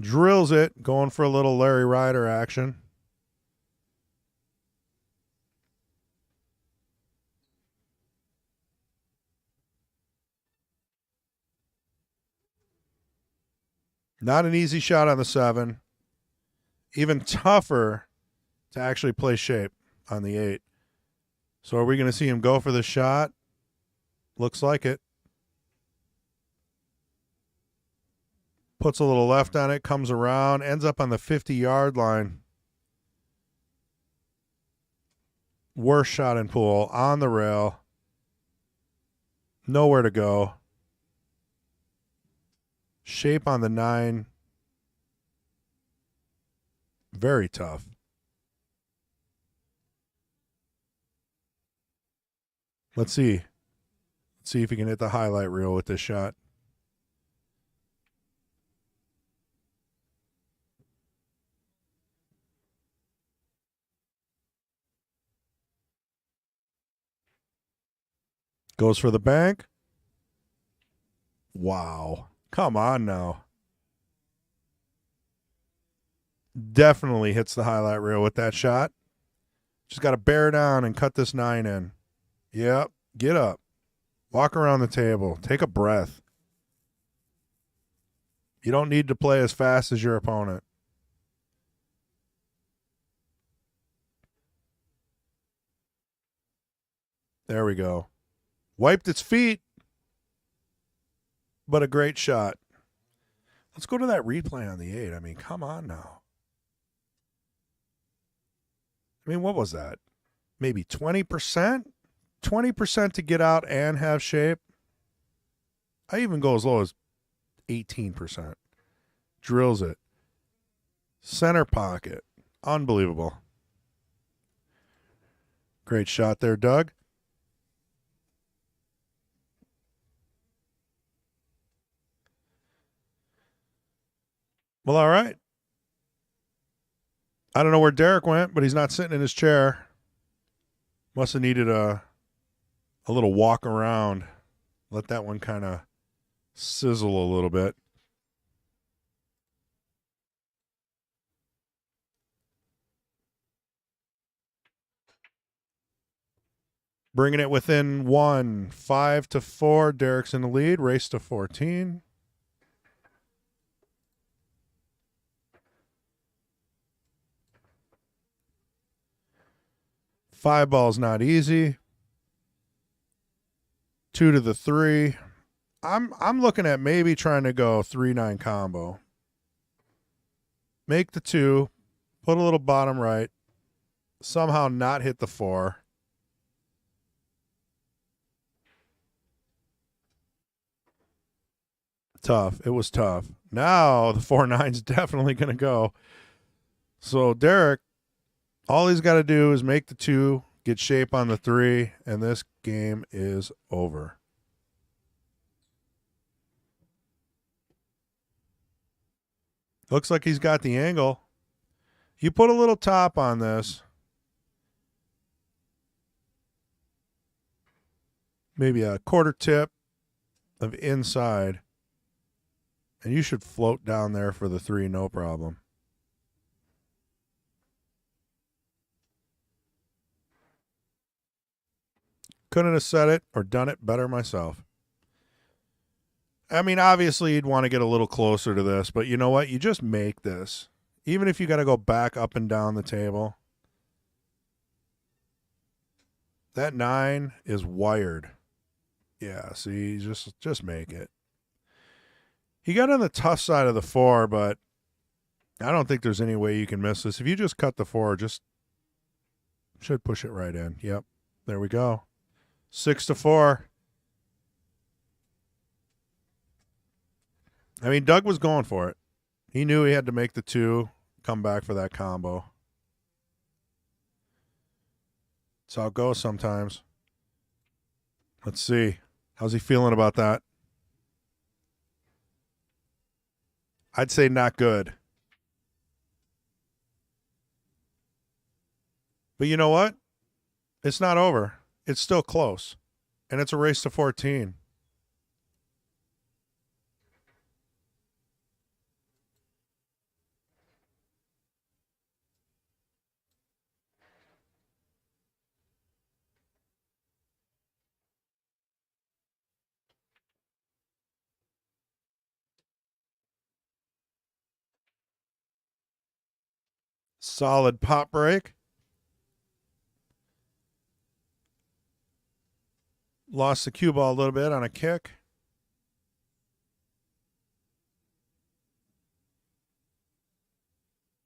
Drills it, going for a little Larry Ryder action. Not an easy shot on the 7. Even tougher to actually play shape on the 8. So are we going to see him go for the shot? Looks like it. Puts a little left on it, comes around, ends up on the 50-yard line. Worst shot in pool, on the rail. Nowhere to go. Shape on the 9. Very tough. Let's see. Let's see if he can hit the highlight reel with this shot. Goes for the bank. Wow. Come on now. Definitely hits the highlight reel with that shot. Just got to bear down and cut this 9 in. Yep. Get up. Walk around the table. Take a breath. You don't need to play as fast as your opponent. There we go. Wiped its feet, but a great shot. Let's go to that replay on the 8. I mean, come on now. I mean, what was that? Maybe 20%? 20% to get out and have shape? I even go as low as 18%. Drills it. Center pocket. Unbelievable. Great shot there, Doug. Well, all right. I don't know where Derrick went, but he's not sitting in his chair. Must have needed a little walk around. Let that one kind of sizzle a little bit. Bringing it within 1, 5-4. Derrick's in the lead. Race to 14. Five ball's not easy. 2 to the 3. I'm looking at maybe trying to go 3-9 combo. Make the 2, put a little bottom right, somehow not hit the 4. Tough. It was tough. Now the 4-9's definitely going to go. So Derrick, all he's got to do is make the 2, get shape on the 3, and this game is over. Looks like he's got the angle. You put a little top on this. Maybe a quarter tip of inside. And you should float down there for the 3, no problem. Couldn't have said it or done it better myself. I mean, obviously, you'd want to get a little closer to this, but you know what? You just make this. Even if you got to go back up and down the table. That 9 is wired. Yeah, see, just make it. He got on the tough side of the 4, but I don't think there's any way you can miss this. If you just cut the 4, just should push it right in. Yep, there we go. 6-4. I mean, Doug was going for it. He knew he had to make the 2, come back for that combo. That's how it goes sometimes. Let's see. How's he feeling about that? I'd say not good. But you know what? It's not over. It's still close. And it's a race to 14. Solid pop break. Lost the cue ball a little bit on a kick.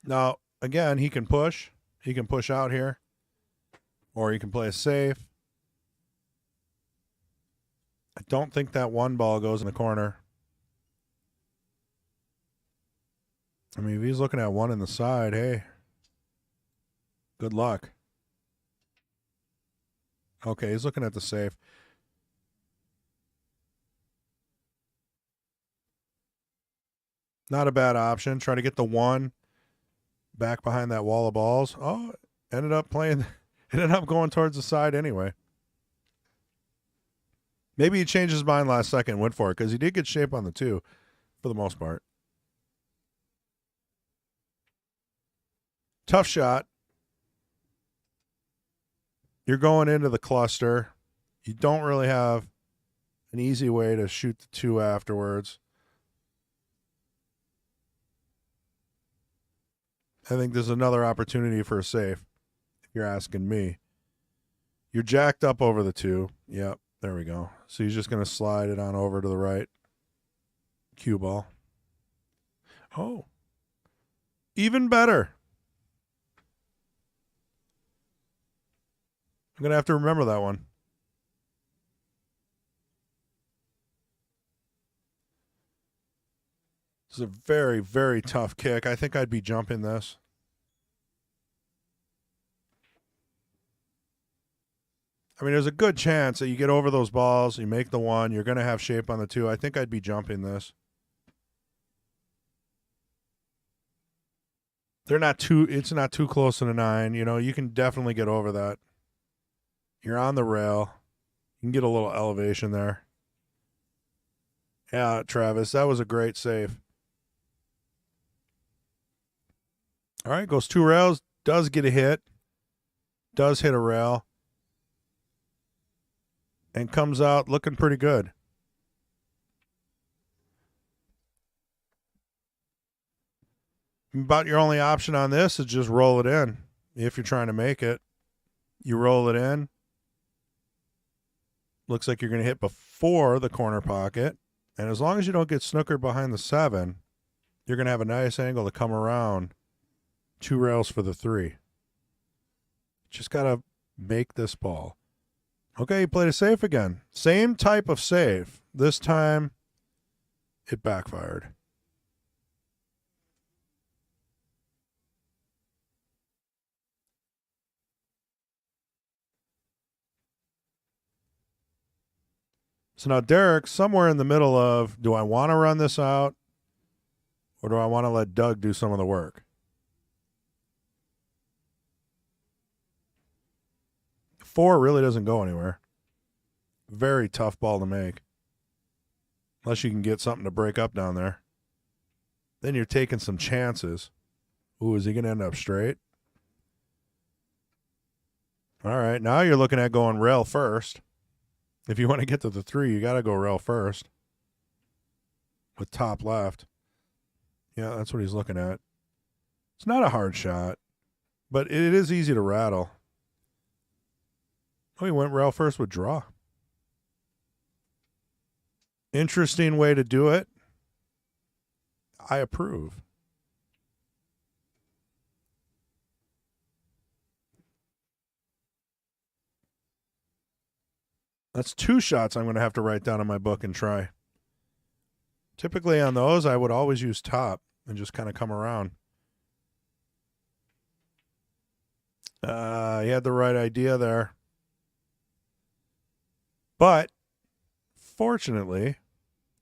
Now, again, he can push. He can push out here. Or he can play a safe. I don't think that one ball goes in the corner. I mean, if he's looking at one in the side, hey, good luck. Okay, he's looking at the safe. Not a bad option. Try to get the one back behind that wall of balls. Oh, ended up going towards the side anyway. Maybe he changed his mind last second and went for it because he did get shape on the two for the most part. Tough shot. You're going into the cluster. You don't really have an easy way to shoot the two afterwards. I think there's another opportunity for a safe, if you're asking me. You're jacked up over the two. Yep, there we go. So he's just going to slide it on over to the right. Cue ball. Oh, even better. I'm going to have to remember that one. This is a very, very tough kick. I think I'd be jumping this. I mean, there's a good chance that you get over those balls, you make the one, you're going to have shape on the two. I think I'd be jumping this. It's not too close to the 9. You know, you can definitely get over that. You're on the rail. You can get a little elevation there. Yeah, Travis, that was a great save. All right, goes 2 rails, does get a hit, does hit a rail, and comes out looking pretty good. About your only option on this is just roll it in. If you're trying to make it, you roll it in. Looks like you're going to hit before the corner pocket. And as long as you don't get snookered behind the 7, you're going to have a nice angle to come around 2 rails for the 3. Just got to make this ball. Okay, he played a safe again. Same type of save. This time, it backfired. So now Derrick, somewhere in the middle of, do I want to run this out or do I want to let Doug do some of the work? Four really doesn't go anywhere. Very tough ball to make. Unless you can get something to break up down there. Then you're taking some chances. Ooh, is he going to end up straight? All right, now you're looking at going rail first. If you want to get to the 3, you got to go rail first. With top left. Yeah, that's what he's looking at. It's not a hard shot, but it is easy to rattle. Oh, he went rail first with draw. Interesting way to do it. I approve. That's 2 shots I'm going to have to write down in my book and try. Typically on those, I would always use top and just kind of come around. He had the right idea there. But, fortunately,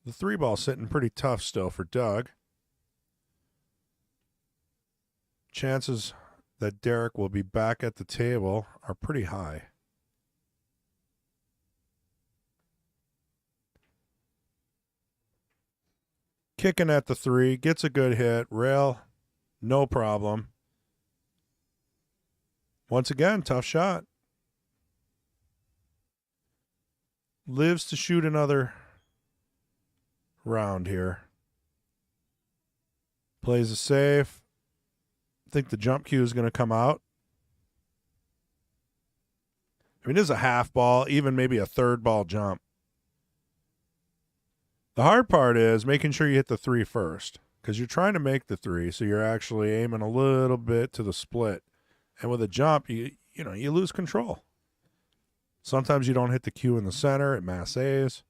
the 3 ball's sitting pretty tough still for Doug. Chances that Derrick will be back at the table are pretty high. Kicking at the 3, gets a good hit, rail, no problem. Once again, tough shot. Lives to shoot another round here. Plays a safe. think the jump cue is going to come out. I mean, it is a half ball, even maybe a third ball jump. The hard part is making sure you hit the 3 first, because you're trying to make the 3, so you're actually aiming a little bit to the split. And with a jump, you lose control. Sometimes you don't hit the cue in the center, it massays.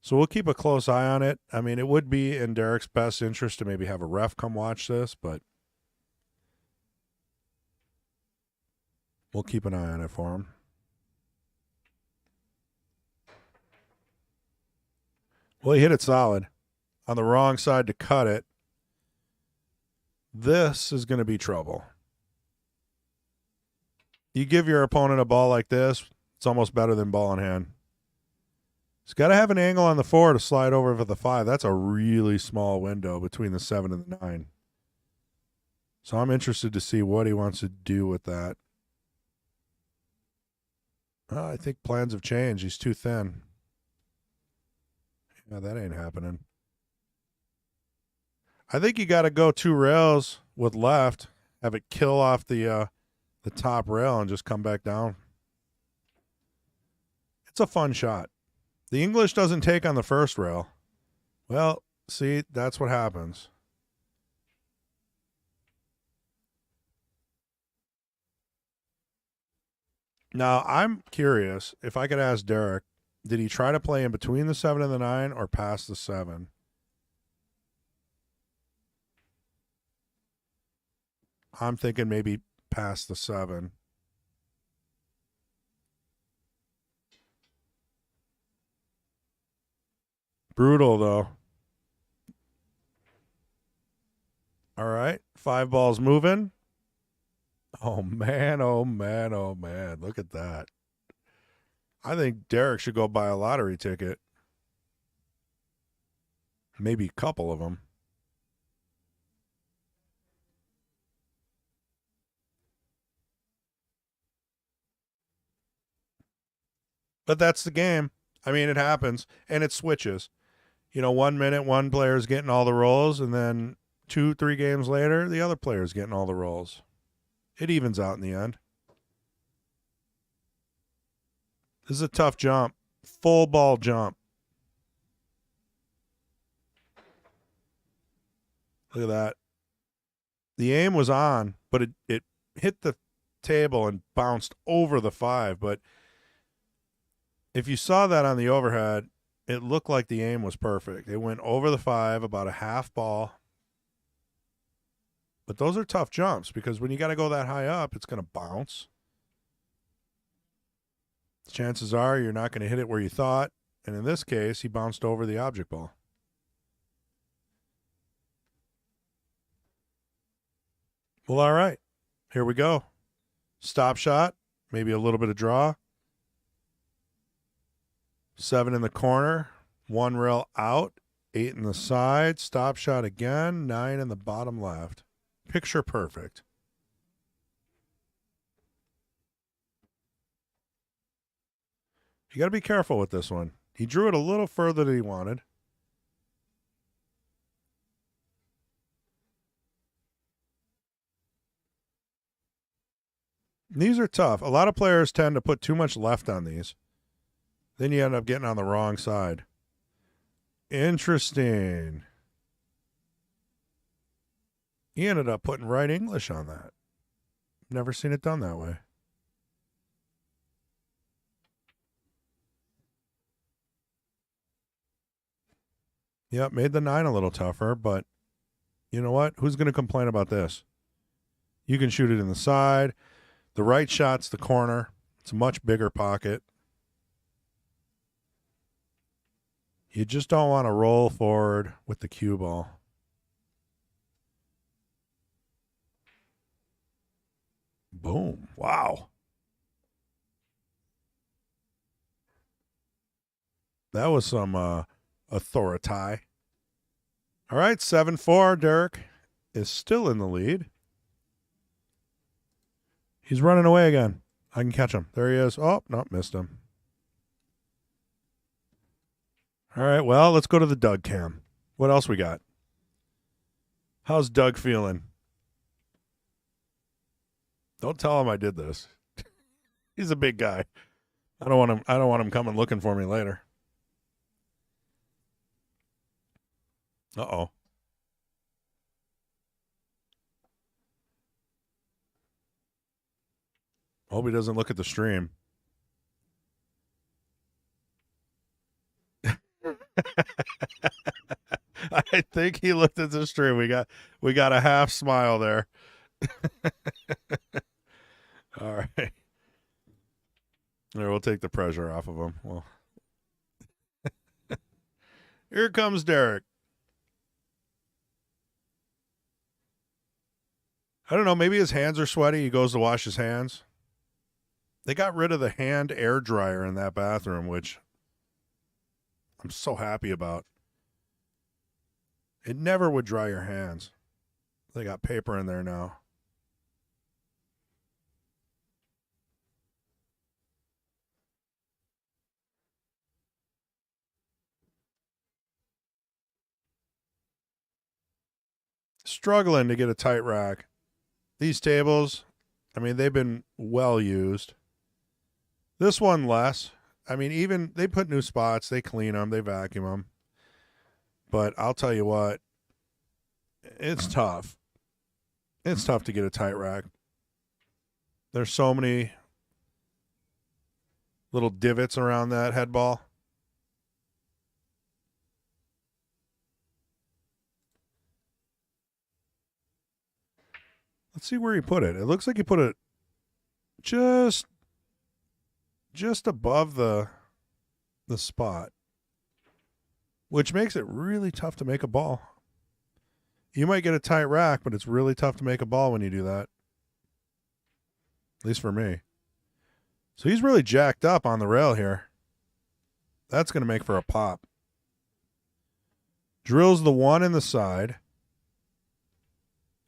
So we'll keep a close eye on it. I mean, it would be in Derrick's best interest to maybe have a ref come watch this, but we'll keep an eye on it for him. Well, he hit it solid. On the wrong side to cut it. This is going to be trouble. You give your opponent a ball like this, it's almost better than ball in hand. He's got to have an angle on the 4 to slide over for the 5. That's a really small window between the 7 and the 9. So I'm interested to see what he wants to do with that. I think plans have changed. He's too thin. Yeah, that ain't happening. I think you got to go 2 rails with left, have it kill off the top rail and just come back down. It's a fun shot. The English doesn't take on the first rail. Well, see, that's what happens. Now, I'm curious if I could ask Derrick, did he try to play in between the 7 and the 9 or past the 7? I'm thinking maybe past the 7. Brutal, though. All right. 5 balls moving. Oh, man. Oh, man. Oh, man. Look at that. I think Derrick should go buy a lottery ticket. Maybe a couple of them. But that's the game. I mean, it happens, and it switches. 1 minute, one player's getting all the rolls, and then 2-3 games later, the other player's getting all the rolls. It evens out in the end. This is a tough jump. Full ball jump. Look at that. The aim was on, but it hit the table and bounced over the 5. But if you saw that on the overhead, it looked like the aim was perfect. It went over the 5, about a half ball. But those are tough jumps because when you got to go that high up, it's going to bounce. Chances are you're not going to hit it where you thought. And in this case, he bounced over the object ball. Well, all right. Here we go. Stop shot. Maybe a little bit of draw. 7 in the corner. 1 rail out. 8 in the side. Stop shot again. 9 in the bottom left. Picture perfect. You got to be careful with this one. He drew it a little further than he wanted. These are tough. A lot of players tend to put too much left on these. Then you end up getting on the wrong side. Interesting. He ended up putting right English on that. Never seen it done that way. Yep, made the 9 a little tougher, but you know what? Who's going to complain about this? You can shoot it in the side. The right shot's the corner. It's a much bigger pocket. You just don't want to roll forward with the cue ball. Boom. Wow. That was some authority. All right, 7-4. Derrick is still in the lead. He's running away again. I can catch him. There he is. Oh, no, missed him. All right, well, let's go to the Doug cam. What else we got? How's Doug feeling? Don't tell him I did this. He's a big guy. I don't want him coming looking for me later. Uh-oh. Hope he doesn't look at the stream. I think he looked at the stream. We got a half smile there. All right. There, we'll take the pressure off of him. Well, here comes Derrick. I don't know. Maybe his hands are sweaty. He goes to wash his hands. They got rid of the hand air dryer in that bathroom, which I'm so happy about. It never would dry your hands. They got paper in there now. Struggling to get a tight rack. These tables, I mean, they've been well used. This one less. I mean, even they put new spots, they clean them, they vacuum them. But I'll tell you what, it's tough. It's tough to get a tight rack. There's so many little divots around that head ball. Let's see where he put it. It looks like he put it just above the spot, which makes it really tough to make a ball. You might get a tight rack, but it's really tough to make a ball when you do that. At least for me. So he's really jacked up on the rail here. That's going to make for a pop. Drills the one in the side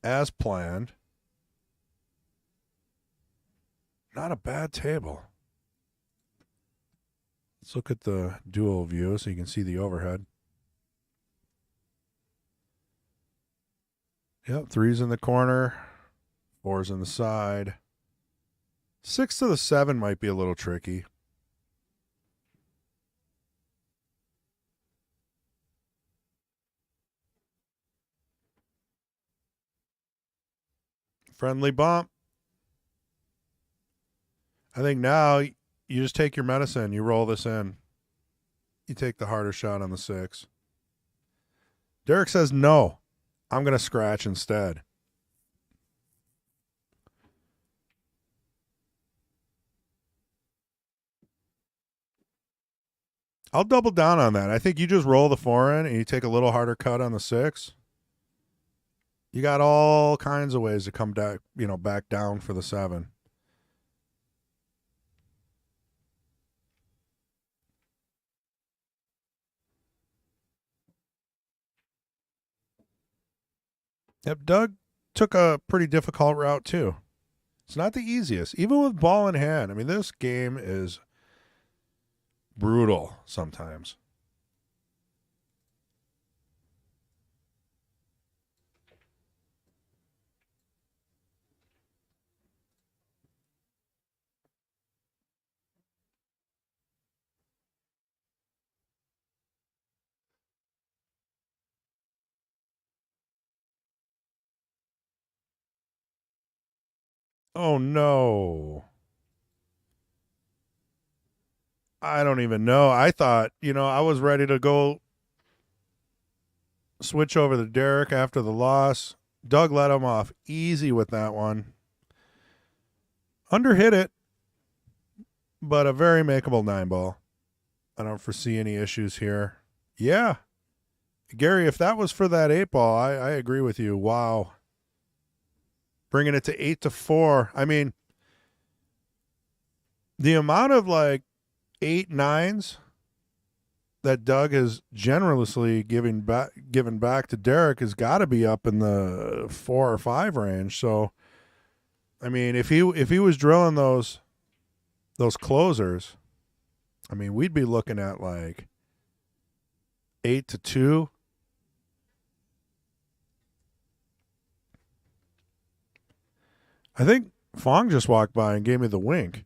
as planned. Not a bad table. Let's look at the dual view so you can see the overhead. Yep, 3's in the corner, 4's in the side. 6 to the 7 might be a little tricky. Friendly bump. I think now you just take your medicine. You roll this in. You take the harder shot on the 6. Derrick says, no, I'm going to scratch instead. I'll double down on that. I think you just roll the 4 in and you take a little harder cut on the 6. You got all kinds of ways to come back, back down for the 7. Yep, Doug took a pretty difficult route too. It's not the easiest, even with ball in hand. I mean, this game is brutal sometimes. Oh, no. I don't even know. I thought, I was ready to go switch over to Derrick after the loss. Doug let him off easy with that one. Underhit it, but a very makeable 9-ball. I don't foresee any issues here. Yeah. Gary, if that was for that 8-ball, I agree with you. Wow. Bringing it to 8-4. I mean, the amount of 8-9s that Doug has generously given back to Derrick has got to be up in the 4 or 5 range. So, I mean, if he was drilling those closers, I mean, we'd be looking at 8-2. I think Fong just walked by and gave me the wink.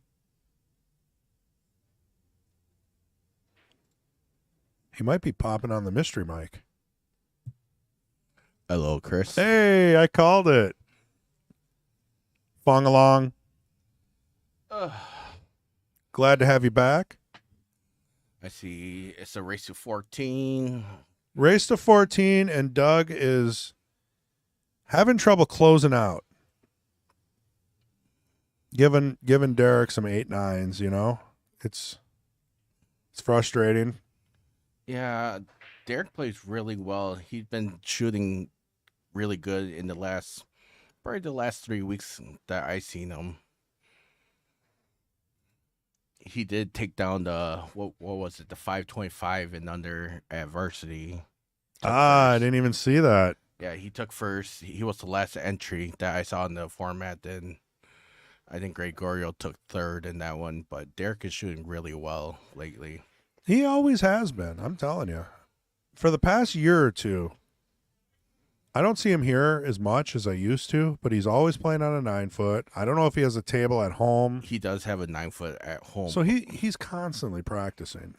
He might be popping on the mystery mic. Hello, Chris. Hey, I called it. Fong along. Glad to have you back. I see it's a race to 14. Race to 14, and Doug is having trouble closing out. Giving Derrick some 8-9s, you know? It's frustrating. Yeah, Derrick plays really well. He's been shooting really good in probably the last 3 weeks that I seen him. He did take down the what was it, the 525 and under adversity. I didn't even see that. Yeah, he took first. He was the last entry that I saw in the format. Then I think Gregorio took third in that one. But Derrick is shooting really well lately. He always has been, I'm telling you. For the past year or two, I don't see him here as much as I used to, but he's always playing on a 9-foot. I don't know if he has a table at home. He does have a 9-foot at home. So he's constantly practicing.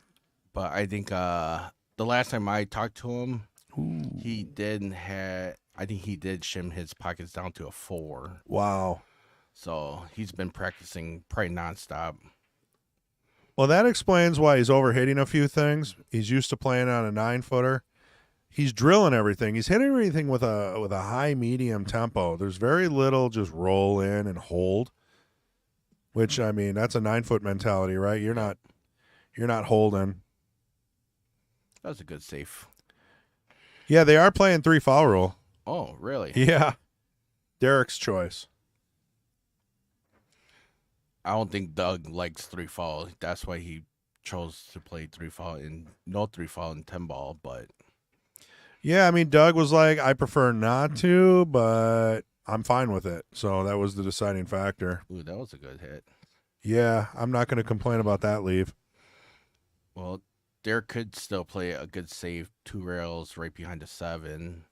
But I think the last time I talked to him, I think he did shim his pockets down to a 4. Wow. So he's been practicing probably nonstop. Well, that explains why he's overhitting a few things. He's used to playing on a 9-footer. He's drilling everything. He's hitting everything with a high medium tempo. There's very little just roll in and hold, which, I mean, that's a 9-foot mentality, right? You're not holding. That was a good save. Yeah, they are playing 3-foul rule. Oh, really? Yeah. Derrick's choice. I don't think Doug likes 3-foul. That's why he chose to play 3-foul and no 3-foul and 10-ball, but Yeah, I mean, Doug was like, I prefer not to, but I'm fine with it. So that was the deciding factor. ooh, that was a good hit. Yeah, I'm not going to complain about that leave. Well, Derrick could still play a good save, 2 rails right behind the 7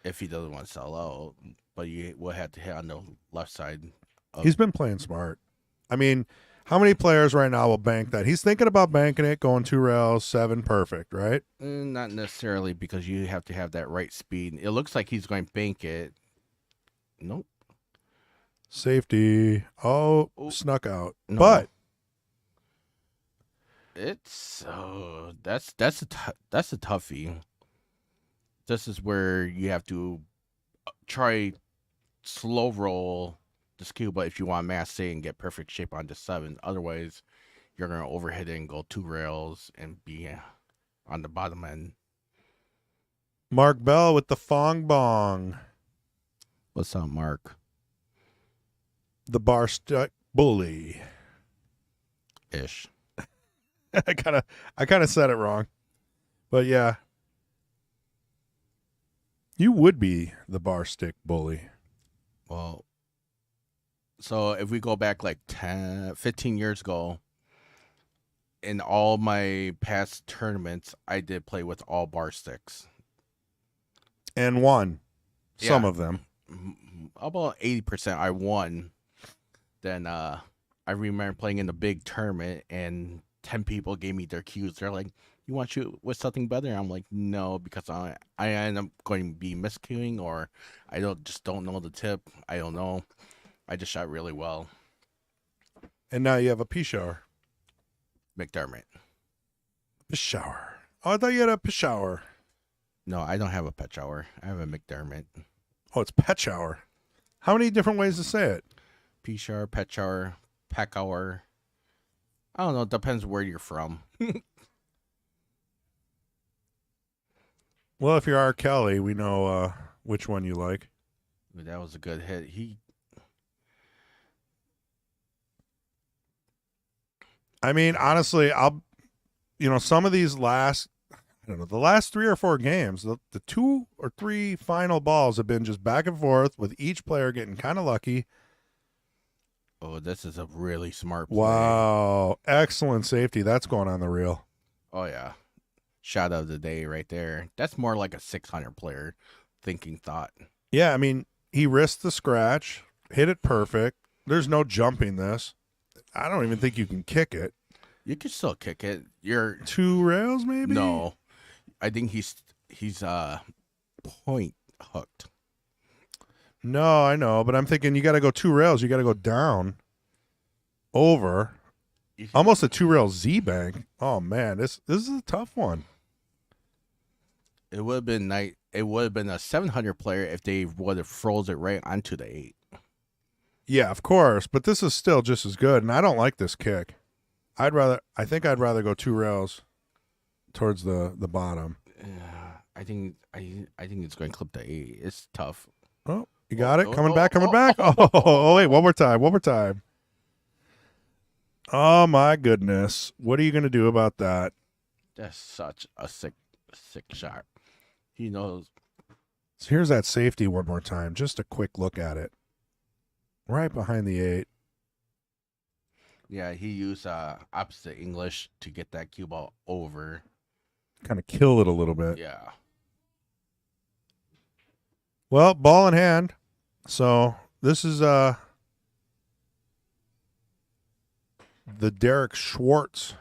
if he doesn't want to sell out, but you will have to hit on the left side. He's been playing smart. I mean, how many players right now will bank that? He's thinking about banking it, going 2 rails, 7, perfect, right? Not necessarily, because you have to have that right speed. It looks like he's going to bank it. Nope. Safety. Oh, snuck out. No. But It's that's a toughie. This is where you have to try slow roll the skew, but if you want mass say and get perfect shape on the 7, otherwise you're gonna overhit it and go 2 rails and be on the bottom end. Mark Bell with the Fong Bong. What's up, Mark? The Barstock Bully. Ish. I kind of said it wrong. But yeah. You would be the bar stick bully. Well, so if we go back like 15 years ago, in all my past tournaments, I did play with all bar sticks. And won. Some Yeah. of them. About 80% I won. Then I remember playing in the big tournament and 10 people gave me their cues. They're like, you want to shoot with something better? I'm like, no, because I end up going to be miscuing, or I just don't know the tip. I don't know. I just shot really well. And now you have a pea shower. McDermott. Peshawar. Oh, I thought you had a Peshawar. No, I don't have a pet shower. I have a McDermott. Oh, it's pet shower. How many different ways to say it? Pea shower, pet shower, pack hour. I don't know. It depends where you're from. Well, if you're R. Kelly, we know which one you like. That was a good hit. I mean, honestly, some of these the last 3 or 4 games, the 2 or 3 final balls have been just back and forth with each player getting kind of lucky. Oh, this is a really smart play. Wow. Excellent safety. That's going on the reel. Oh, yeah. Shot of the day right there. That's more like a 600 player thinking thought. Yeah, I mean, he risked the scratch. Hit it perfect. There's no jumping this. I don't even think you can kick it. You can still kick it. You're 2 rails, maybe? no. I think he's point hooked. No, I know, but I'm thinking you got to go 2 rails. You got to go down, over, almost a 2 rail Z bank. Oh man, this is a tough one. It would have been It would have been a 700 player if they would have froze it right onto the 8. Yeah, of course, but this is still just as good, and I don't like this kick. I think I'd rather go 2 rails towards the bottom. I think it's going to clip the 8. It's tough. Oh, you got it. Coming back. Oh, wait, one more time. Oh my goodness, what are you gonna do about that? That's such a sick shot. He knows. So here's that safety one more time. Just a quick look at it. Right behind the 8. Yeah, he used opposite English to get that cue ball over. Kind of kill it a little bit. Yeah. Well, ball in hand. So this is the Derrick Schwartz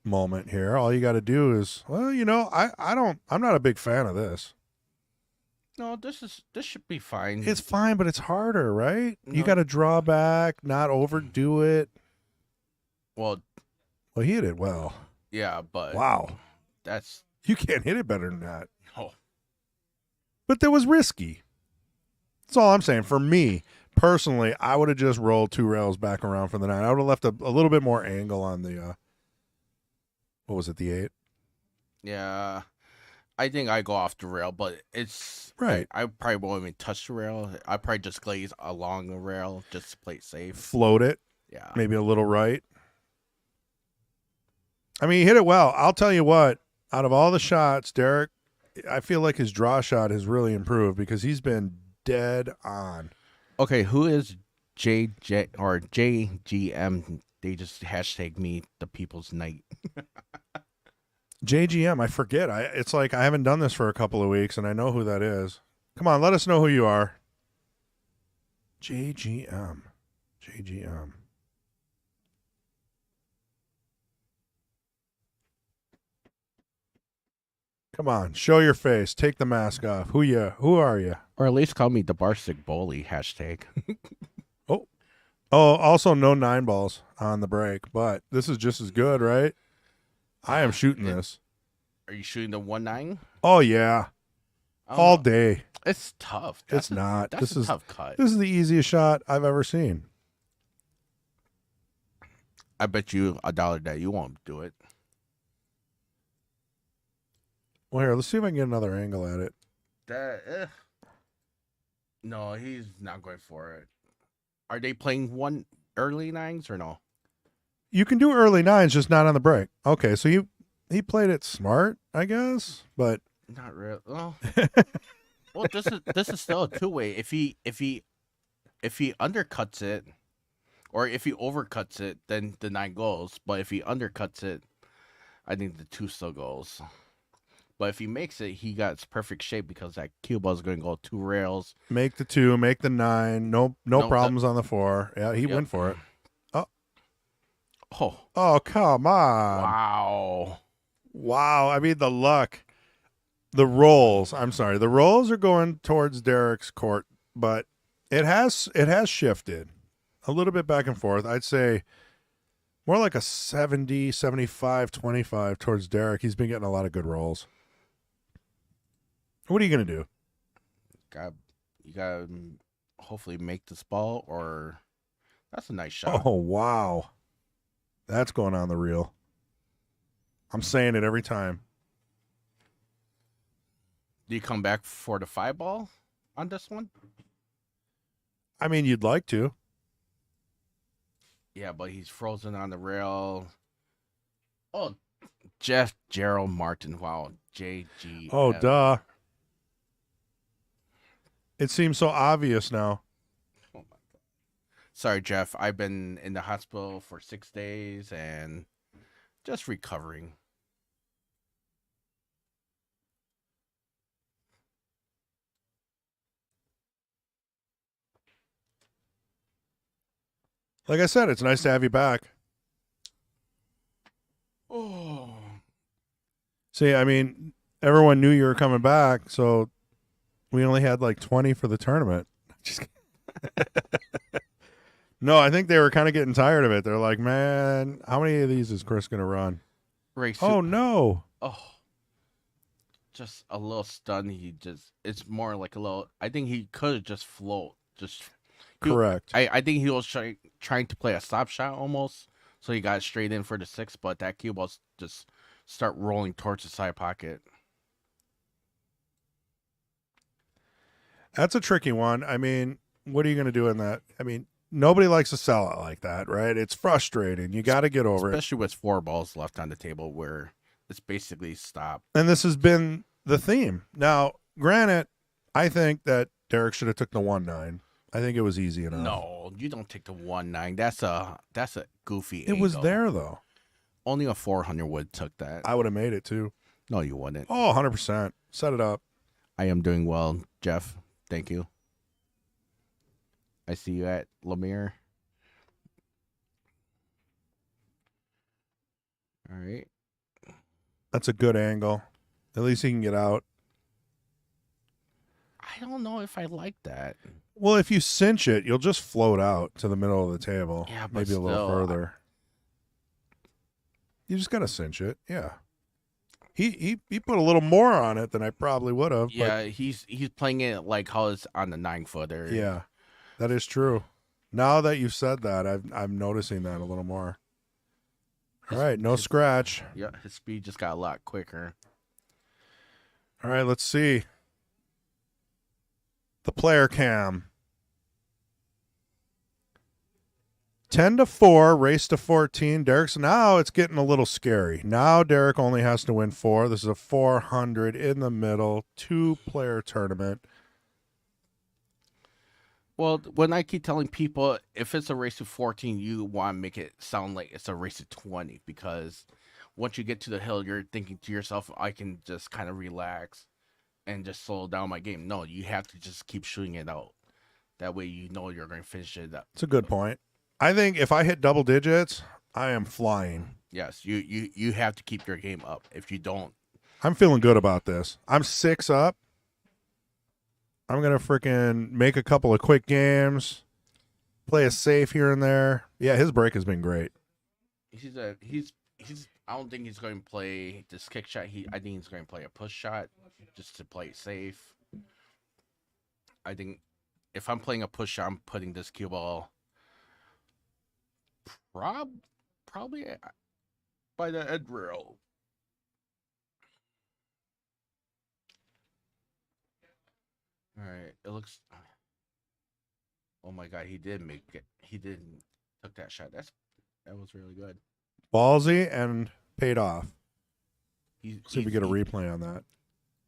moment here. All you got to do is, well, I'm not a big fan of this. No, this should be fine. It's fine, but it's harder, right? No. You got to draw back, not overdo it. Well, he hit it well. yeah, but Wow. that's You can't hit it better than that. no. But that was risky. That's all I'm saying. For me, personally, I would have just rolled 2 rails back around for the 9. I would have left a little bit more angle on the, what was it, the 8? Yeah. I think I go off the rail, but it's Right. I probably won't even touch the rail. I probably just glaze along the rail just to play it safe. Float it, Yeah. maybe a little right. I mean, he hit it well. I'll tell you what, out of all the shots, Derrick, I feel like his draw shot has really improved because he's been dead on. Okay, who is JJ or JGM? They just hashtag me the People's Night. JGM, I forget. It's like I haven't done this for a couple of weeks, and I know who that is. Come on, let us know who you are. JGM. Come on, show your face. Take the mask off. Who are you? Or at least call me the Barstick Bully hashtag. Oh, also no 9 balls on the break, but this is just as good, right? I am shooting this. Are you shooting the 1-9? Oh yeah, all day. It's tough. It's not. That's This a is tough cut. This is the easiest shot I've ever seen. I bet you $1 that you won't do it. Well, here, let's see if I can get another angle at it. No, he's not going for it. Are they playing one early 9s or no? You can do early 9s, just not on the break. Okay, so he played it smart, I guess, but Not really. Well, this is still a 2-way. If he undercuts it, or if he overcuts it, then the 9 goes. But if he undercuts it, I think the 2 still goes. But if he makes it, he got perfect shape because that cue ball is going to go 2 rails. make the 2, make the 9. No problems on the 4. Yeah, he went for it. Oh, come on. Wow. I mean, the luck. The rolls. I'm sorry. The rolls are going towards Derrick's court, but it has shifted a little bit back and forth. I'd say more like a 70, 75, 25 towards Derrick. He's been getting a lot of good rolls. What are you going to do? You got to hopefully make this ball, or that's a nice shot. Oh, wow. That's going on the reel. I'm saying it every time. Do you come back for the 5 ball on this one? I mean, you'd like to. Yeah, but he's frozen on the rail. Oh, Jeff Gerald Martin. Wow. JG. Oh, duh. It seems so obvious now. Oh my God. Sorry, Jeff. I've been in the hospital for 6 days and just recovering. Like I said, it's nice to have you back. Oh. See, I mean, everyone knew you were coming back, so we only had like 20 for the tournament. Just No, I think they were kind of getting tired of it. They're like, man, how many of these is Chris going to run? Race. Oh, no. Oh. Just a little stun. It's more like a little. I think he could have just float. Correct. I think he was trying to play a stop shot almost. So he got straight in for the 6, but that cue ball just start rolling towards the side pocket. That's a tricky one. I mean, what are you going to do in that? I mean, nobody likes to sell it like that, right? It's frustrating. You got to get over it. Especially with 4 balls left on the table where it's basically stopped. And this has been the theme. Now, granted, I think that Derrick should have took the 1-9. I think it was easy enough. No, you don't take the 1-9. That's a goofy. It was angle. there, though. Only a 400 would took that. I would have made it, too. No, you wouldn't. Oh, 100%. Set it up. I am doing well, Jeff. Thank you. I see you at Lemire. All right. That's a good angle. At least he can get out. I don't know if I like that. Well, if you cinch it, you'll just float out to the middle of the table. Yeah, but maybe a little still, further. You just got to cinch it. Yeah. He put a little more on it than I probably would have. Yeah, he's playing it like how it's on the 9-footer. But yeah, that is true. Now that you've said that, I'm noticing that a little more. All right, no scratch. Yeah, his speed just got a lot quicker. All right, let's see. The player cam. 10-4, race to 14. Derrick's now it's getting a little scary. Now Derrick only has to win 4. This is a 400 in the middle, 2-player tournament. Well, when I keep telling people if it's a race to 14, you want to make it sound like it's a race to 20 because once you get to the hill, you're thinking to yourself, I can just kind of relax and just slow down my game. No, you have to just keep shooting it out. That way you know you're going to finish it up. It's a good point. I think if I hit double digits, I am flying. Yes, you have to keep your game up. If you don't, I'm feeling good about this. I'm 6 up. I'm going to freaking make a couple of quick games, play a safe here and there. Yeah, his break has been great. he's I don't think he's going to play this kick shot. I think he's going to play a push shot just to play it safe. I think if I'm playing a push shot, I'm putting this cue ball probably by the end rail. All right, it looks. Oh my God, he did make it. He did took that shot. That was really good. Ballsy and paid off. See if we get a replay on that.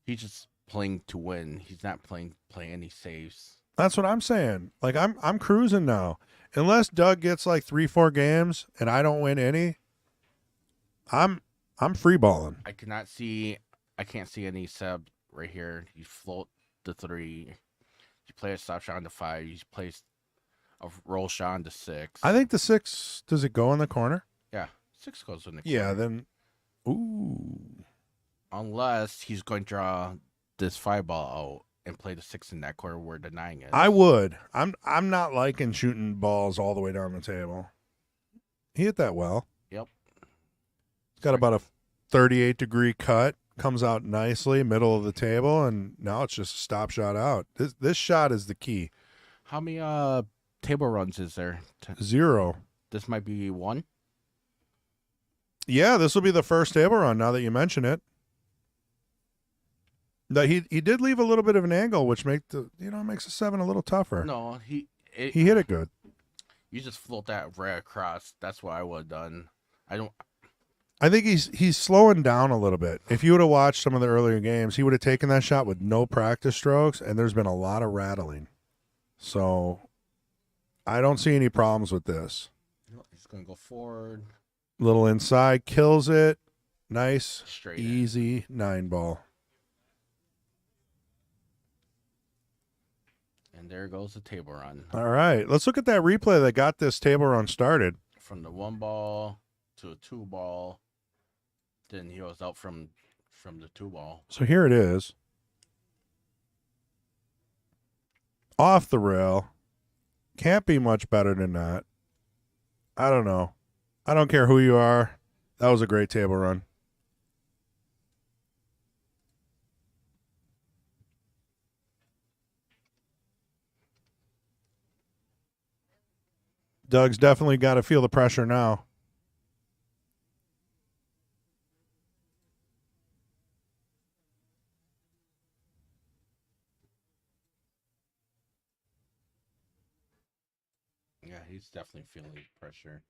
He's just playing to win. He's not playing any saves. That's what I'm saying. Like I'm cruising now. Unless Doug gets like 3-4 games and I don't win any, I'm free balling. I can't see any sub right here. You float the 3. You play a stop shot on the 5. You play a roll shot on the 6. I think the 6, does it go in the corner? Yeah, 6 goes in the corner. Yeah, then ooh. Unless he's going to draw this 5 ball out and play the 6 in that corner where the 9 is. I would. I'm not liking shooting balls all the way down the table. He hit that well. Yep. He's got about a 38-degree cut. Comes out nicely, middle of the table, and now it's just a stop shot out. This shot is the key. How many table runs is there? 0. This might be 1. Yeah, this will be the first table run now that you mention it. That he did leave a little bit of an angle, which makes the 7 a little tougher. No, he hit it good. You just float that right across. That's what I would have done. I think he's slowing down a little bit. If you would have watched some of the earlier games, he would have taken that shot with no practice strokes, and there's been a lot of rattling. So I don't see any problems with this. He's going to go forward. Little inside, kills it. Nice, Straight easy 9 ball. And there goes the table run. All right. Let's look at that replay that got this table run started. From the 1 ball to a 2 ball. Then he was out from the 2 ball. So here it is. Off the rail. Can't be much better than that. I don't know. I don't care who you are. That was a great table run. Doug's definitely got to feel the pressure now. Yeah, he's definitely feeling pressure.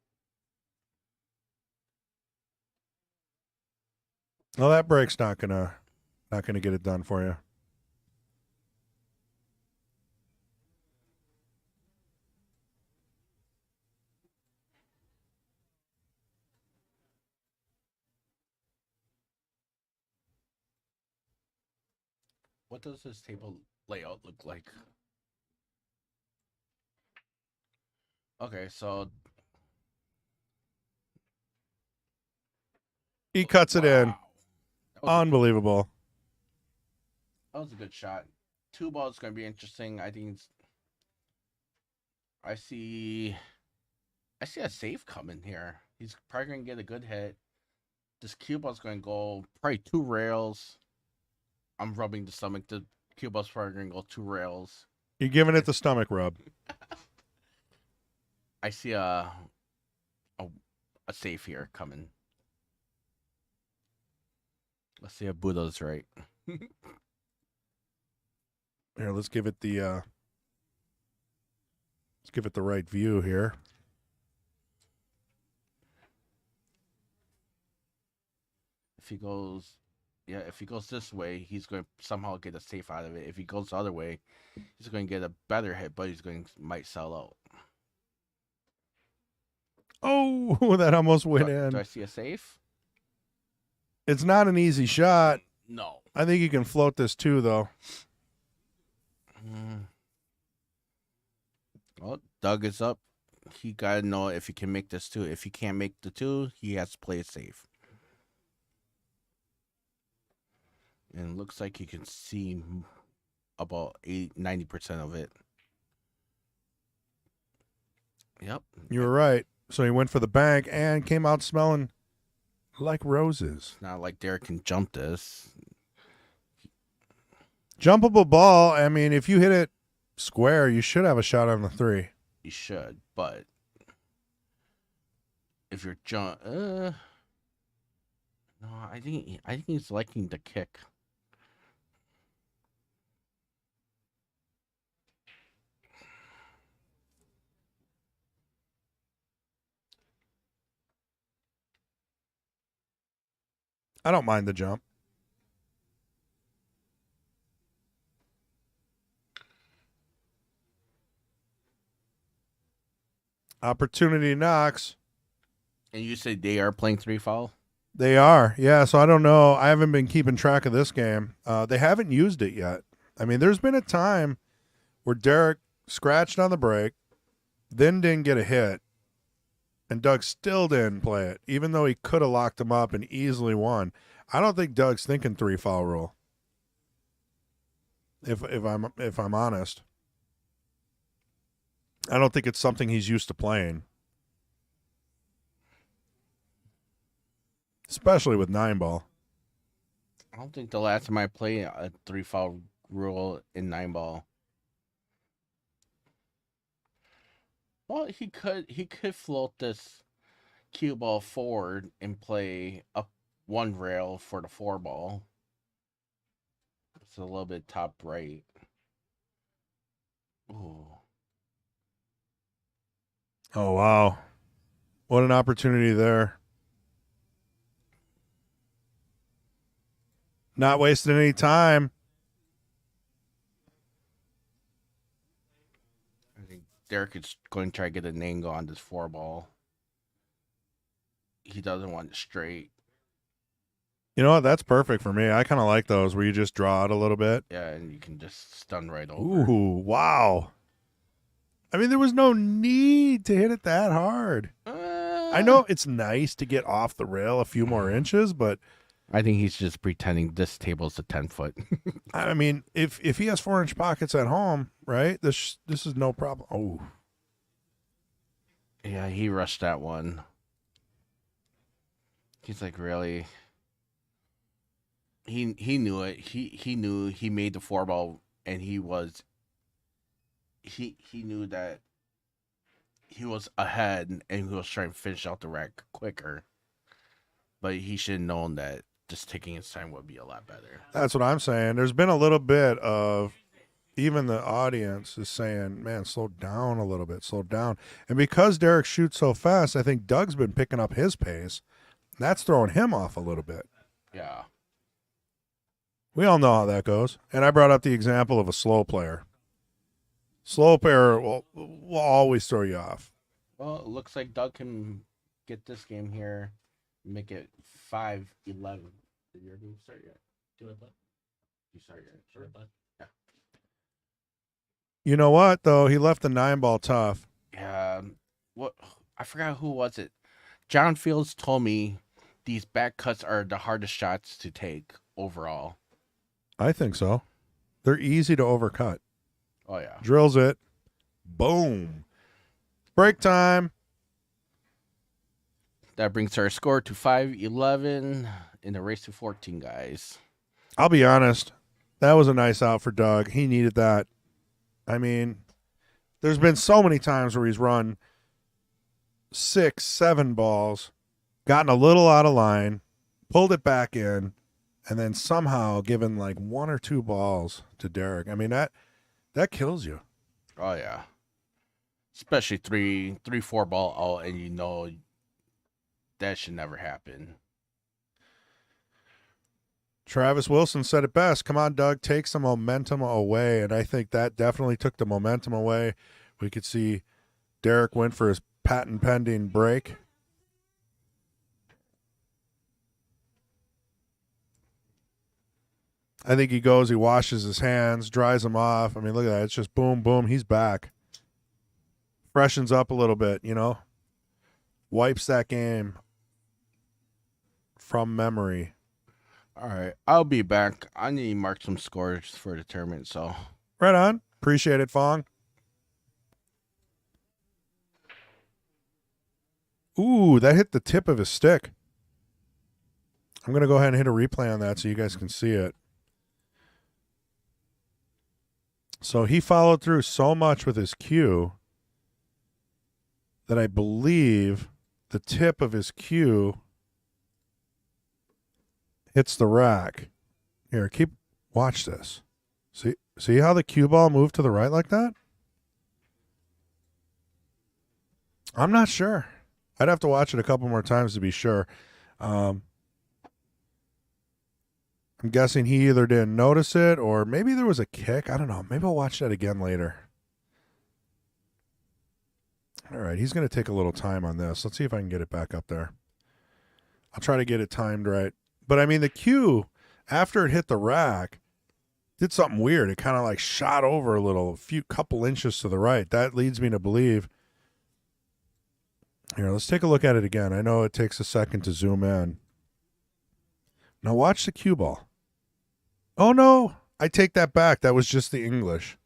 Well, that break's not gonna get it done for you. What does this table layout look like? Okay, so He cuts it in. wow. Unbelievable. That was a good shot. 2 balls going to be interesting. I think I see a save coming here. He's probably going to get a good hit. This cue ball's going to go probably 2 rails. I'm rubbing the stomach. The cue ball's probably going to go 2 rails. You're giving it the stomach rub. I see a save here coming. Let's see if Buddha's right. Here, let's give it the right view here. If he goes this way, he's going to somehow get a safe out of it. If he goes the other way, he's going to get a better hit, but might sell out. Oh, that almost went Do I in. see a safe? It's not an easy shot. No. I think you can float this too, though. Well, Doug is up. He got to know if he can make this 2. If he can't make the 2, he has to play it safe. And it looks like you can see about 90% of it. Yep. You were right. So he went for the bank and came out smelling like roses. It's not like Derrick can jump this. Jumpable ball. I mean, if you hit it square, you should have a shot on the 3. You should, but if you're no, I think he's liking the kick. I don't mind the jump. Opportunity knocks. And you said they are playing 3 foul? They are. Yeah, so I don't know. I haven't been keeping track of this game. They haven't used it yet. I mean, there's been a time where Derrick scratched on the break, then didn't get a hit, and Doug still didn't play it, even though he could have locked him up and easily won. I don't think Doug's thinking 3 foul rule. If I'm honest, I don't think it's something he's used to playing, especially with 9 ball. I don't think the last time I played a 3 foul rule in 9 ball. Well, he could float this cue ball forward and play up 1 rail for the 4 ball. It's a little bit top right. Ooh. Oh, wow. What an opportunity there. Not wasting any time. I think Derrick is going to try to get an angle on this 4 ball. He doesn't want it straight. You know what? That's perfect for me. I kind of like those where you just draw it a little bit. Yeah, and you can just stun right over. Ooh, wow. I mean, there was no need to hit it that hard. I know it's nice to get off the rail a few more inches, but I think he's just pretending this table's a 10-foot. I mean, if he has 4-inch pockets at home, right? This is no problem. Oh, Yeah, he rushed that one. He's like, really? He knew it. He knew he made the 4-ball, and he knew that he was ahead, and he was trying to finish out the rack quicker. But he should have known that just taking his time would be a lot better. that's what I'm saying. There's been a little bit of, even the audience is saying, man, slow down a little bit, slow down. And because Derrick shoots so fast, I think Doug's been picking up his pace. That's throwing him off a little bit. Yeah. We all know how that goes. And I brought up the example of a slow player. Slow player will always throw you off. Well, it looks like Doug can get this game here, make it 5-11. Did your game start yet? Do it, bud. You start yet? Do it, bud. You know what, though? He left the 9-ball tough. Yeah. What? I forgot who was it. John Fields told me these back cuts are the hardest shots to take overall. I think so. They're easy to overcut. Oh yeah. Drills it. Boom. Break time. That brings our score to 5-11 in the race to 14, guys. I'll be honest. That was a nice out for Doug. He needed that. I mean, there's been so many times where he's run 6, 7 balls, gotten a little out of line, pulled it back in, and then somehow given like 1 or 2 balls to Derrick. I mean, that kills you. Oh yeah. Especially 3-4 ball out, and you know that should never happen. Travis Wilson said it best. Come on, Doug, take some momentum away. And I think that definitely took the momentum away. We could see Derrick went for his patent pending break. I think he goes, he washes his hands, dries them off. I mean, look at that. It's just boom, boom. He's back. Freshens up a little bit, you know. Wipes that game from memory. All right, I'll be back. I need to mark some scores for the tournament, so. Right on. Appreciate it, Fong. Ooh, that hit the tip of his stick. I'm going to go ahead and hit a replay on that so you guys can see it. So he followed through so much with his cue that I believe the tip of his cue hits the rack. Here, watch this. See how the cue ball moved to the right like that? I'm not sure. I'd have to watch it a couple more times to be sure. I'm guessing he either didn't notice it or maybe there was a kick. I don't know. Maybe I'll watch that again later. All right, he's going to take a little time on this. Let's see if I can get it back up there. I'll try to get it timed right. But, I mean, the cue, after it hit the rack, did something weird. It kind of like shot over a little, couple inches to the right. That leads me to believe. Here, let's take a look at it again. I know it takes a second to zoom in. Now watch the cue ball. Oh, no. I take that back. That was just the English.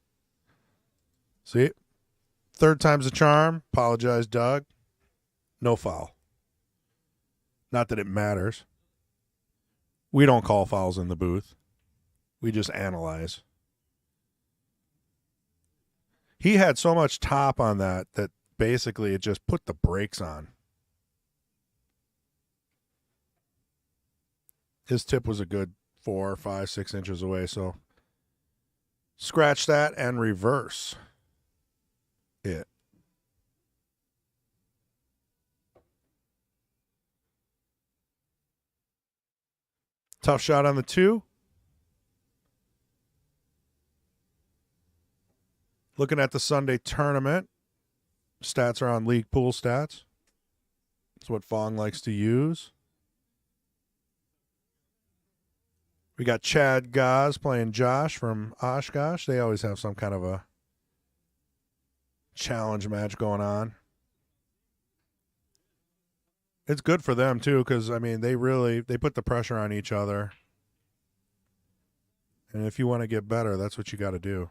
See? Third time's a charm. Apologize, Doug. No foul. Not that it matters. We don't call fouls in the booth. We just analyze. He had so much top on that basically it just put the brakes on. His tip was a good 4, 5, 6 inches away, so scratch that and reverse it. Tough shot on the 2. Looking at the Sunday tournament. Stats are on League Pool Stats. That's what Fong likes to use. We got Chad Gaz playing Josh from Oshkosh. They always have some kind of a challenge match going on. It's good for them too, because I mean they put the pressure on each other. And if you want to get better, that's what you got to do.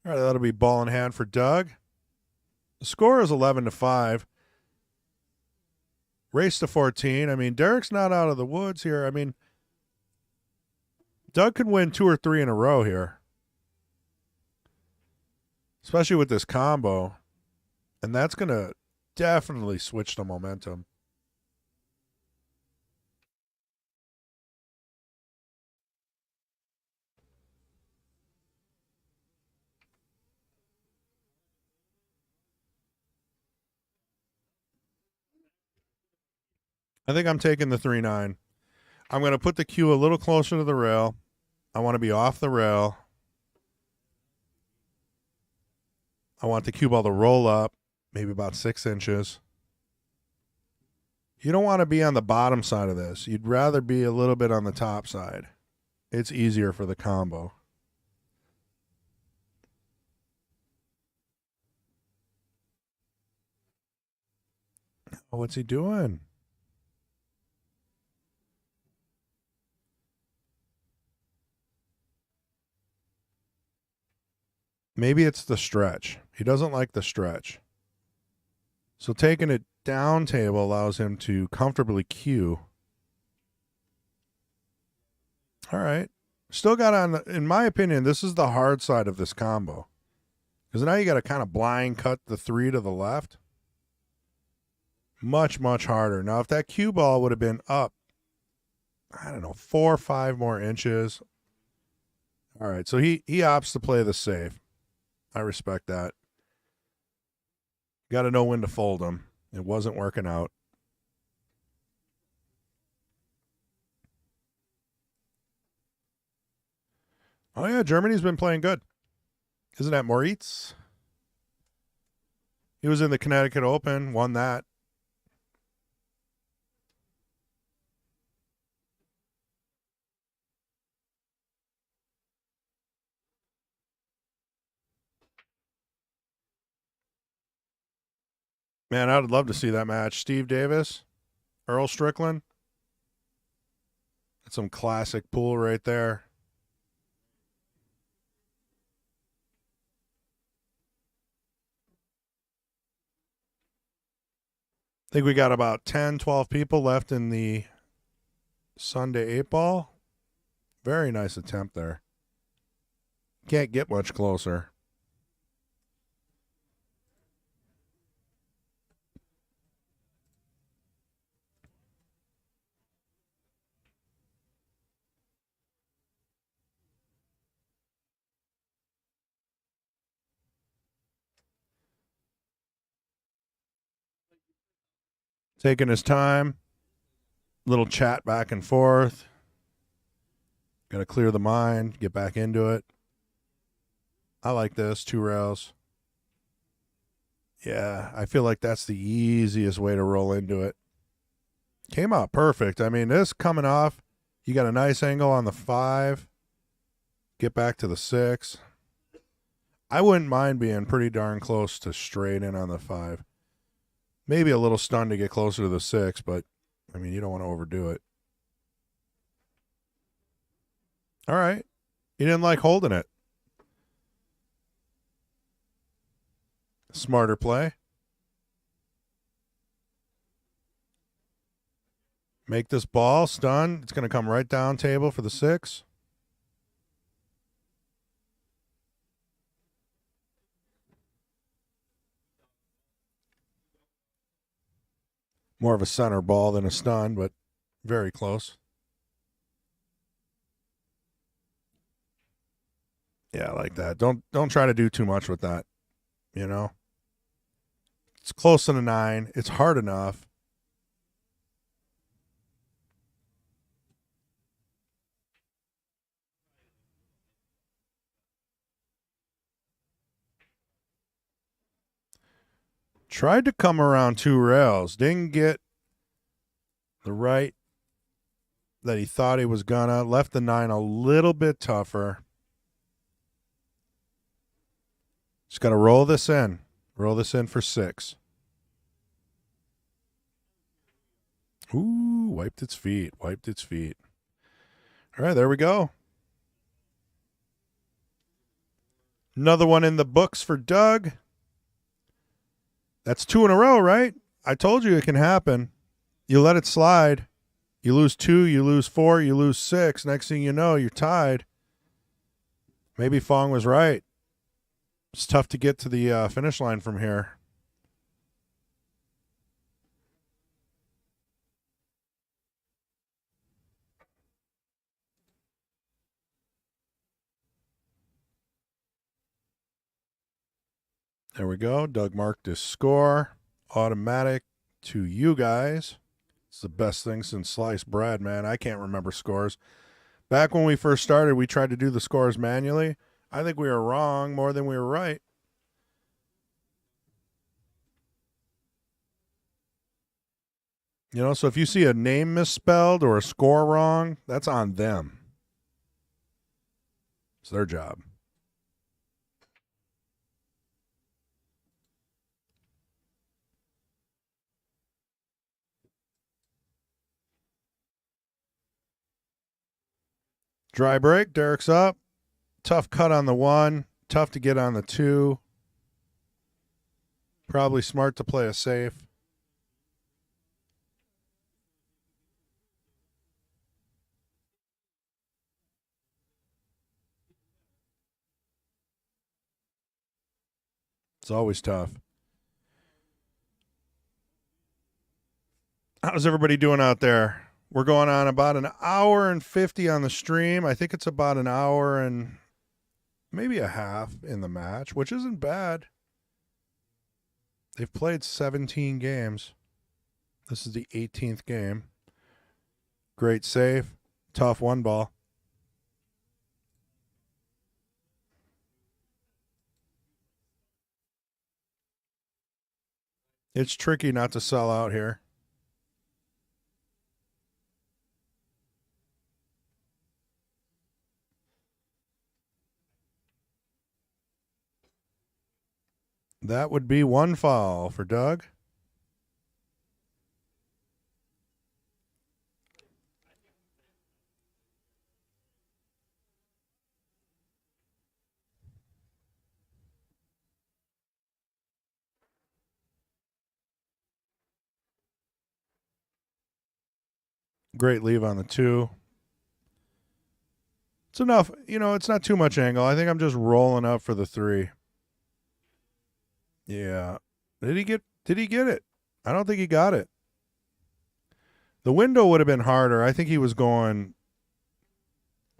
All right, that'll be ball in hand for Doug. The score is 11-5. Race to 14. I mean, Derrick's not out of the woods here. I mean, Doug could win 2 or 3 in a row here, especially with this combo. And that's going to definitely switch the momentum. I think I'm taking the 3-9. I'm going to put the cue a little closer to the rail. I want to be off the rail. I want the cue ball to roll up, maybe about 6 inches. You don't want to be on the bottom side of this. You'd rather be a little bit on the top side. It's easier for the combo. Oh, what's he doing? Maybe it's the stretch. He doesn't like the stretch. So taking it down table allows him to comfortably cue. All right. Still got on, in my opinion, this is the hard side of this combo. Because now you got to kind of blind cut the 3 to the left. Much, much harder. Now, if that cue ball would have been up, I don't know, 4 or 5 more inches. All right. So he opts to play the safe. I respect that. Got to know when to fold them. It wasn't working out. Oh, yeah, Germany's been playing good. Isn't that Moritz? He was in the Connecticut Open, won that. Man, I would love to see that match. Steve Davis, Earl Strickland. That's some classic pool right there. I think we got about 10, 12 people left in the Sunday 8-ball. Very nice attempt there. Can't get much closer. Taking his time. Little chat back and forth. Got to clear the mind, get back into it. I like this, 2 rails. Yeah, I feel like that's the easiest way to roll into it. Came out perfect. I mean, this coming off, you got a nice angle on the 5. Get back to the 6. I wouldn't mind being pretty darn close to straight in on the 5. Maybe a little stunned to get closer to the 6, but, I mean, you don't want to overdo it. All right. You didn't like holding it. Smarter play. Make this ball stun. It's going to come right down table for the 6. More of a center ball than a stun, but very close. Yeah, I like that. Don't try to do too much with that, you know? It's close to the 9. It's hard enough. Tried to come around 2 rails. Didn't get the right that he thought he was gonna. Left the 9 a little bit tougher. Just got to roll this in. Roll this in for 6. Ooh, wiped its feet. Wiped its feet. All right, there we go. Another one in the books for Doug. That's 2 in a row, right? I told you it can happen. You let it slide. You lose 2, you lose 4, you lose 6. Next thing you know, you're tied. Maybe Fong was right. It's tough to get to the finish line from here. There we go. Doug marked his score. Automatic to you guys. It's the best thing since sliced bread, man. I can't remember scores. Back when we first started, we tried to do the scores manually. I think we were wrong more than we were right. You know, so if you see a name misspelled or a score wrong, that's on them. It's their job. Dry break. Derrick's up. Tough cut on the 1. Tough to get on the 2. Probably smart to play a safe. It's always tough. How's everybody doing out there? We're going on about an hour and 50 on the stream. I think it's about an hour and maybe a half in the match, which isn't bad. They've played 17 games. This is the 18th game. Great save. Tough 1 ball. It's tricky not to sell out here. That would be 1 foul for Doug. Great leave on the 2. It's enough. You know, it's not too much angle. I think I'm just rolling up for the 3. Yeah. Did he get it? I don't think he got it. The window would have been harder. I think he was going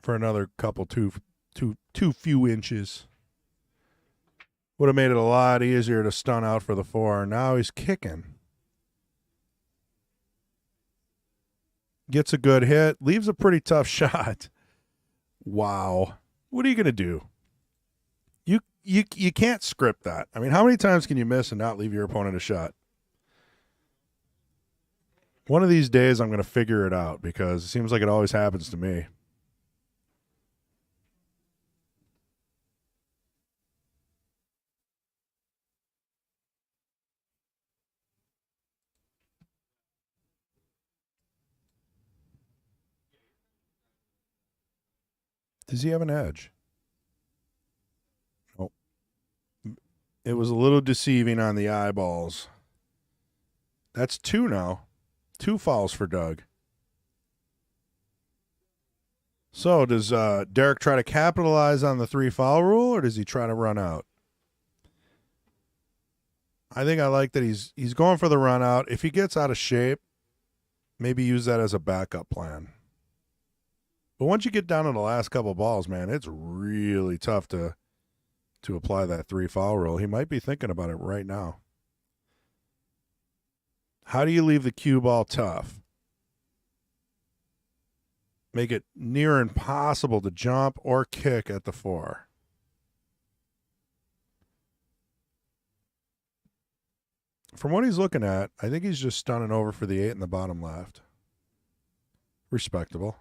for another couple too few inches. Would have made it a lot easier to stun out for the 4. Now he's kicking. Gets a good hit. Leaves a pretty tough shot. Wow. What are you going to do? You can't script that. I mean, how many times can you miss and not leave your opponent a shot? One of these days I'm going to figure it out because it seems like it always happens to me. Does he have an edge? Oh. It was a little deceiving on the eyeballs. That's 2 now. 2 fouls for Doug. So does Derrick try to capitalize on the 3 foul rule, or does he try to run out? I think I like that he's going for the run out. If he gets out of shape, maybe use that as a backup plan. But once you get down to the last couple balls, man, it's really tough to apply that 3 foul rule. He might be thinking about it right now. How do you leave the cue ball tough? Make it near impossible to jump or kick at the 4. From what he's looking at, I think he's just stunning over for the 8 in the bottom left. Respectable.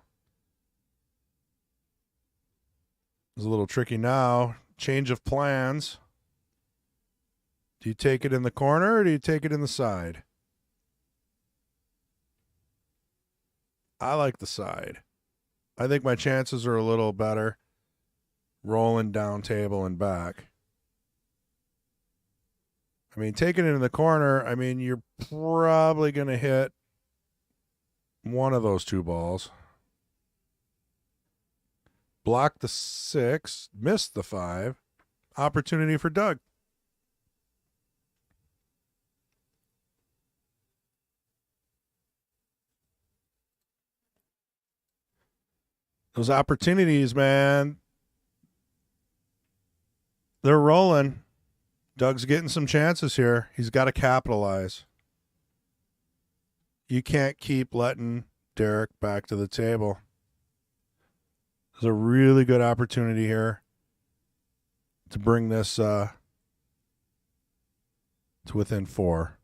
It's a little tricky now. Change of plans. Do you take it in the corner or do you take it in the side? I like the side. I think my chances are a little better rolling down table and back. I mean, taking it in the corner, I mean, you're probably going to hit one of those two balls. Block the 6, missed the 5. Opportunity for Doug. Those opportunities, man, they're rolling. Doug's getting some chances here. He's got to capitalize. You can't keep letting Derrick back to the table. There's a really good opportunity here to bring this to within 4.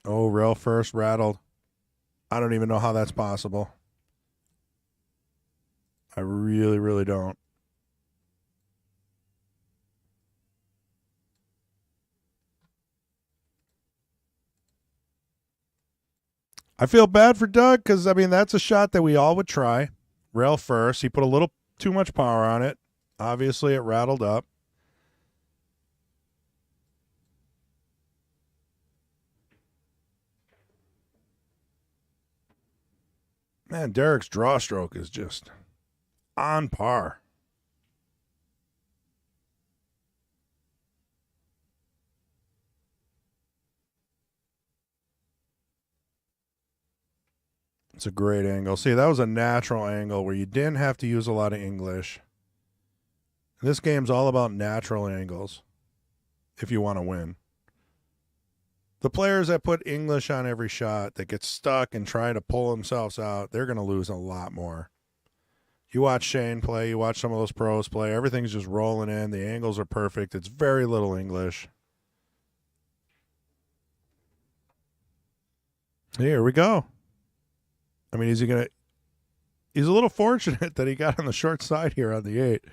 Oh, rail first rattled. I don't even know how that's possible. I really, really don't. I feel bad for Doug because, I mean, that's a shot that we all would try. Rail first. He put a little too much power on it. Obviously, it rattled up. Man, Derrick's draw stroke is just on par. It's a great angle. See, that was a natural angle where you didn't have to use a lot of English. This game's all about natural angles if you want to win. The players that put English on every shot, that get stuck and try to pull themselves out, they're going to lose a lot more. You watch Shane play, you watch some of those pros play, everything's just rolling in. The angles are perfect. It's very little English. Here we go. I mean, he's a little fortunate that he got on the short side here on the 8.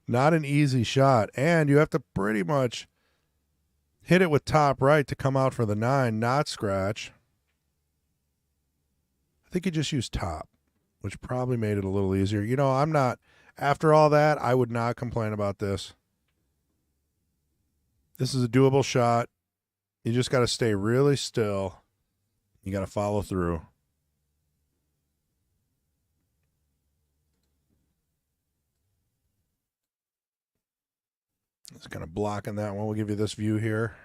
Not an easy shot. And you have to pretty much hit it with top right to come out for the 9, not scratch. I think he just used top, which probably made it a little easier. You know, after all that, I would not complain about this. This is a doable shot. You just got to stay really still. You got to follow through. It's kind of blocking that one. We'll give you this view here.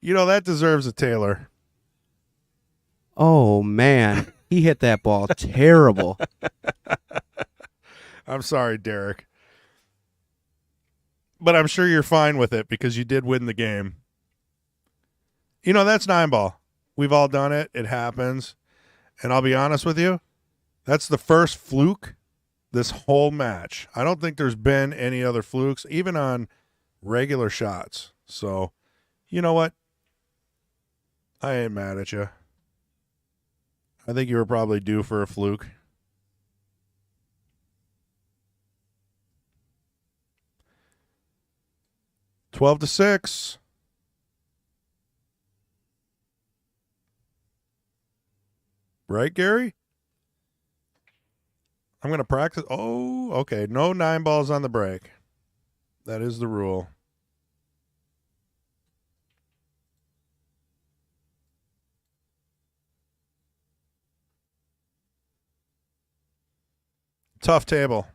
You know, that deserves a Taylor. Oh, man. He hit that ball terrible. I'm sorry, Derrick. But I'm sure you're fine with it because you did win the game. You know, that's 9 ball. We've all done it. It happens. And I'll be honest with you, that's the first fluke this whole match. I don't think there's been any other flukes, even on regular shots. So, you know what? I ain't mad at you. I think you were probably due for a fluke. $12-6. Right, Gary? I'm going to practice. Oh, okay. No 9 balls on the break. That is the rule. Tough table.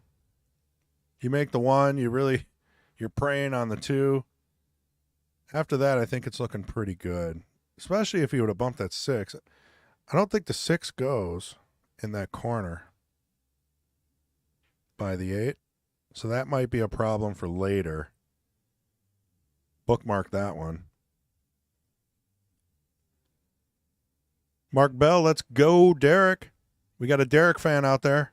You make the 1, you're preying on the 2. After that, I think it's looking pretty good, especially if you would have bumped that 6. I don't think the 6 goes in that corner by the 8. So that might be a problem for later. Bookmark that one. Mark Bell, let's go, Derrick. We got a Derrick fan out there.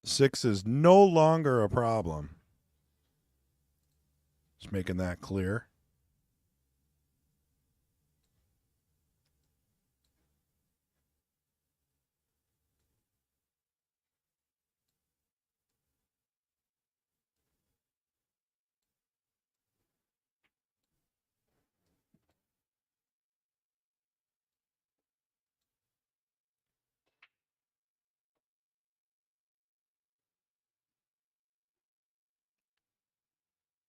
Six is no longer a problem. Just making that clear.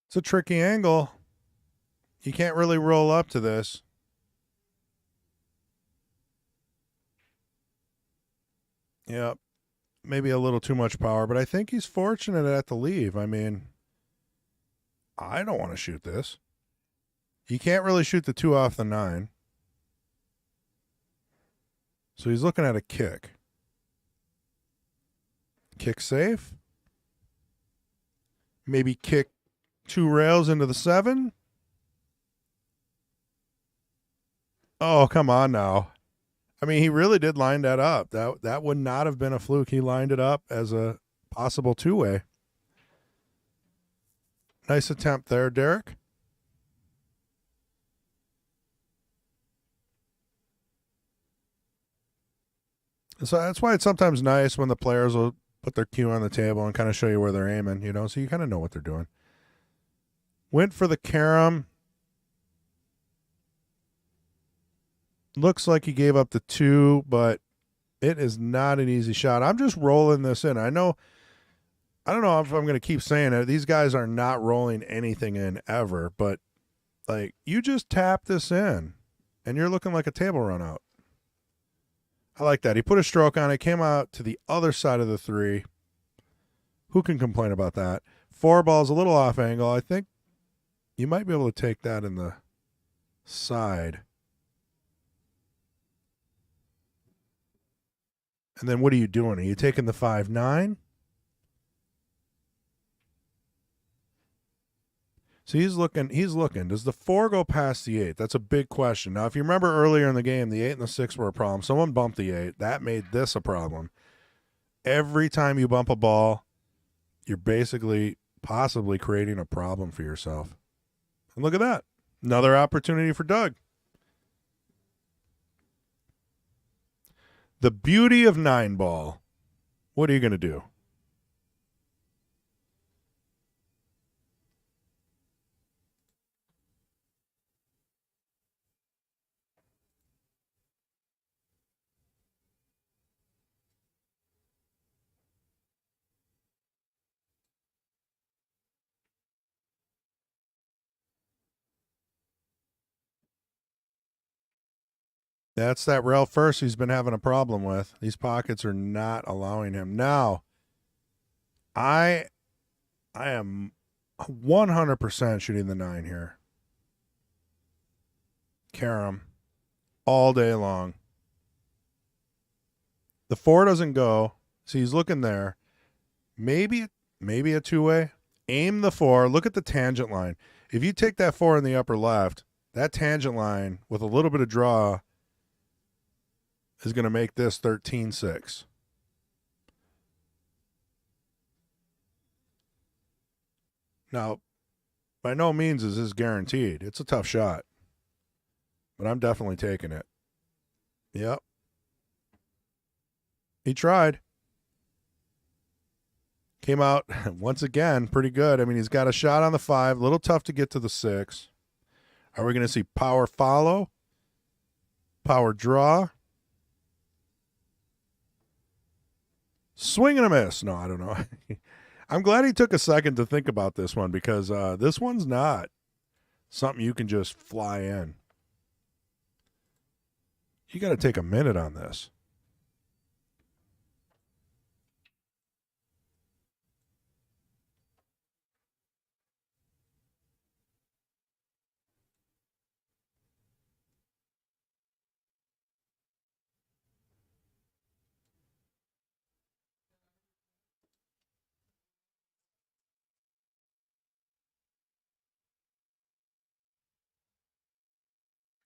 It's a tricky angle. You can't really roll up to this. Yep. Maybe a little too much power, but I think he's fortunate at the leave. I mean, I don't want to shoot this. He can't really shoot the 2 off the 9. So he's looking at a kick. Kick safe. Maybe kick 2 rails into the 7. Oh, come on now. I mean, he really did line that up. That would not have been a fluke. He lined it up as a possible 2-way. Nice attempt there, Derrick. So that's why it's sometimes nice when the players will put their cue on the table and kind of show you where they're aiming, you know, so you kind of know what they're doing. Went for the carom. Looks like he gave up the 2, but it is not an easy shot. I'm just rolling this in. I don't know if I'm going to keep saying it. These guys are not rolling anything in ever, but like you just tap this in and you're looking like a table run out. I like that. He put a stroke on it, came out to the other side of the 3. Who can complain about that? 4 ball's a little off angle. I think you might be able to take that in the side. And then what are you doing? Are you taking the 5-9? So he's looking. Does the 4 go past the 8? That's a big question. Now, if you remember earlier in the game, the 8 and the 6 were a problem. Someone bumped the 8. That made this a problem. Every time you bump a ball, you're basically possibly creating a problem for yourself. And look at that. Another opportunity for Doug. The beauty of 9 ball. What are you going to do? That's that rail first he's been having a problem with. These pockets are not allowing him. Now, I am 100% shooting the 9 here. Carom all day long. The 4 doesn't go, so he's looking there. Maybe a 2-way. Aim the 4. Look at the tangent line. If you take that 4 in the upper left, that tangent line with a little bit of draw is going to make this 13-6. Now, by no means is this guaranteed. It's a tough shot. But I'm definitely taking it. Yep. He tried. Came out, once again, pretty good. I mean, he's got a shot on the 5. A little tough to get to the 6. Are we going to see power follow? Power draw? Swing and a miss. No, I don't know. I'm glad he took a second to think about this one because this one's not something you can just fly in. You got to take a minute on this.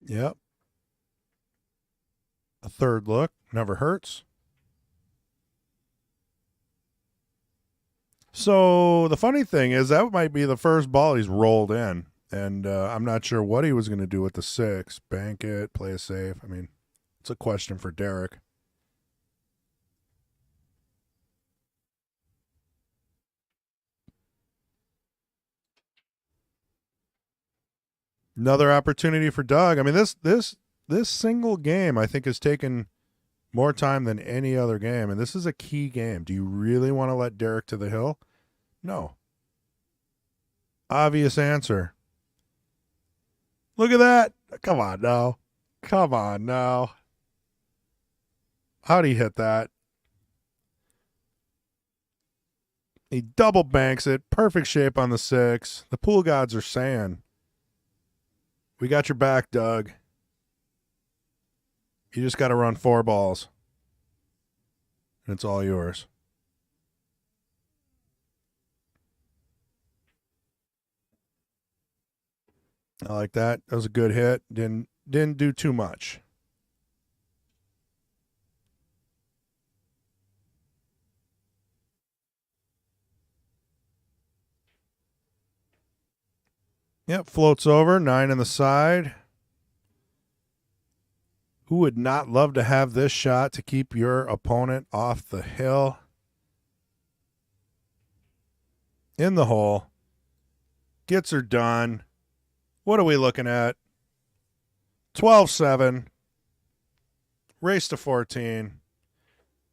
Yep. A third look never hurts. So the funny thing is that might be the first ball he's rolled in, and I'm not sure what he was going to do with the 6. Bank it, play it safe. I mean, it's a question for Derrick. Another opportunity for Doug. I mean, this single game I think has taken more time than any other game, and this is a key game. Do you really want to let Derrick to the hill? No. Obvious answer. Look at that. Come on now. Come on now. How'd he hit that? He double banks it. Perfect shape on the 6. The pool gods are saying, we got your back, Doug. You just got to run 4 balls. And it's all yours. I like that. That was a good hit. Didn't do too much. Yep, floats over. 9 in the side. Who would not love to have this shot to keep your opponent off the hill? In the hole. Gets her done. What are we looking at? 12-7. Race to 14.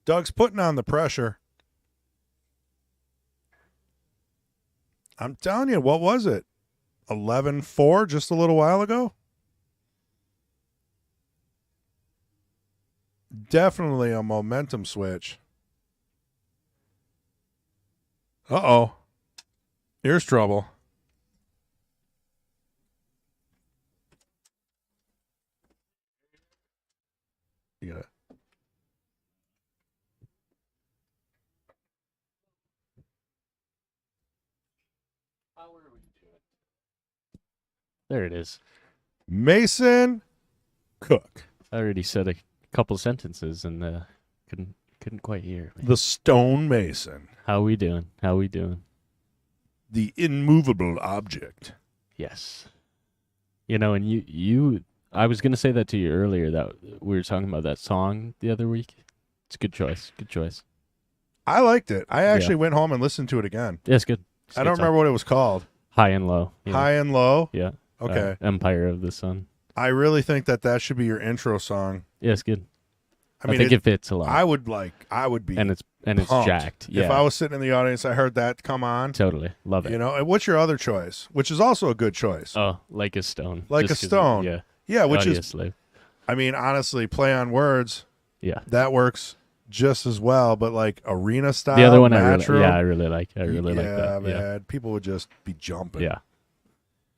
Doug's putting on the pressure. I'm telling you, what was it? 11-4 just a little while ago? Definitely a momentum switch. Uh-oh. Here's trouble. You got it. There it is. Mason Cook. I already said a couple sentences and couldn't quite hear. The Stone Mason. How we doing? How we doing? The immovable object. Yes. You know, and you I was going to say that to you earlier, that we were talking about that song the other week. It's a good choice. Good choice. I liked it. I actually went home and listened to it again. Yeah, it's good. I don't remember what it was called. High and Low. Yeah. High and Low? Yeah. Okay. Empire of the Sun. I really think that should be your intro song. Yeah, it's good. I mean, think it fits a lot. I would be and it's pumped. jacked. Yeah. If I was sitting in the audience, I heard that come on. Totally. Love it. You know, and what's your other choice? Which is also a good choice. Oh, Like a Stone. Like a Stone. Yeah. Yeah, which Obviously. is, I mean, honestly, play on words. Yeah. That works just as well, but like arena style. The other one natural, I really like. I really like that. Man, Yeah. people would just be jumping. Yeah.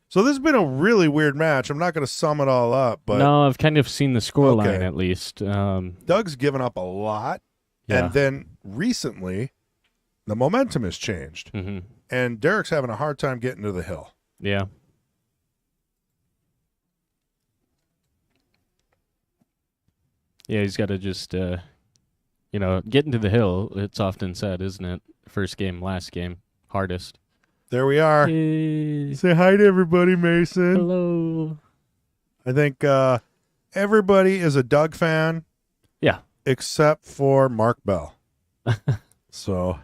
So this has been a really weird match. I'm not going to sum it all up, but no, I've kind of seen the scoreline Okay. at least. Doug's given up a lot, Yeah. and then recently, the momentum has changed, Mm-hmm. and Derrick's having a hard time getting to the hill. Yeah. Yeah, he's got to just, get into the hill. It's often said, isn't it? First game, last game, hardest. There we are. Hey, Say hi to everybody, Mason. hello. I think everybody is a Doug fan. Yeah. Except for Mark Bell. So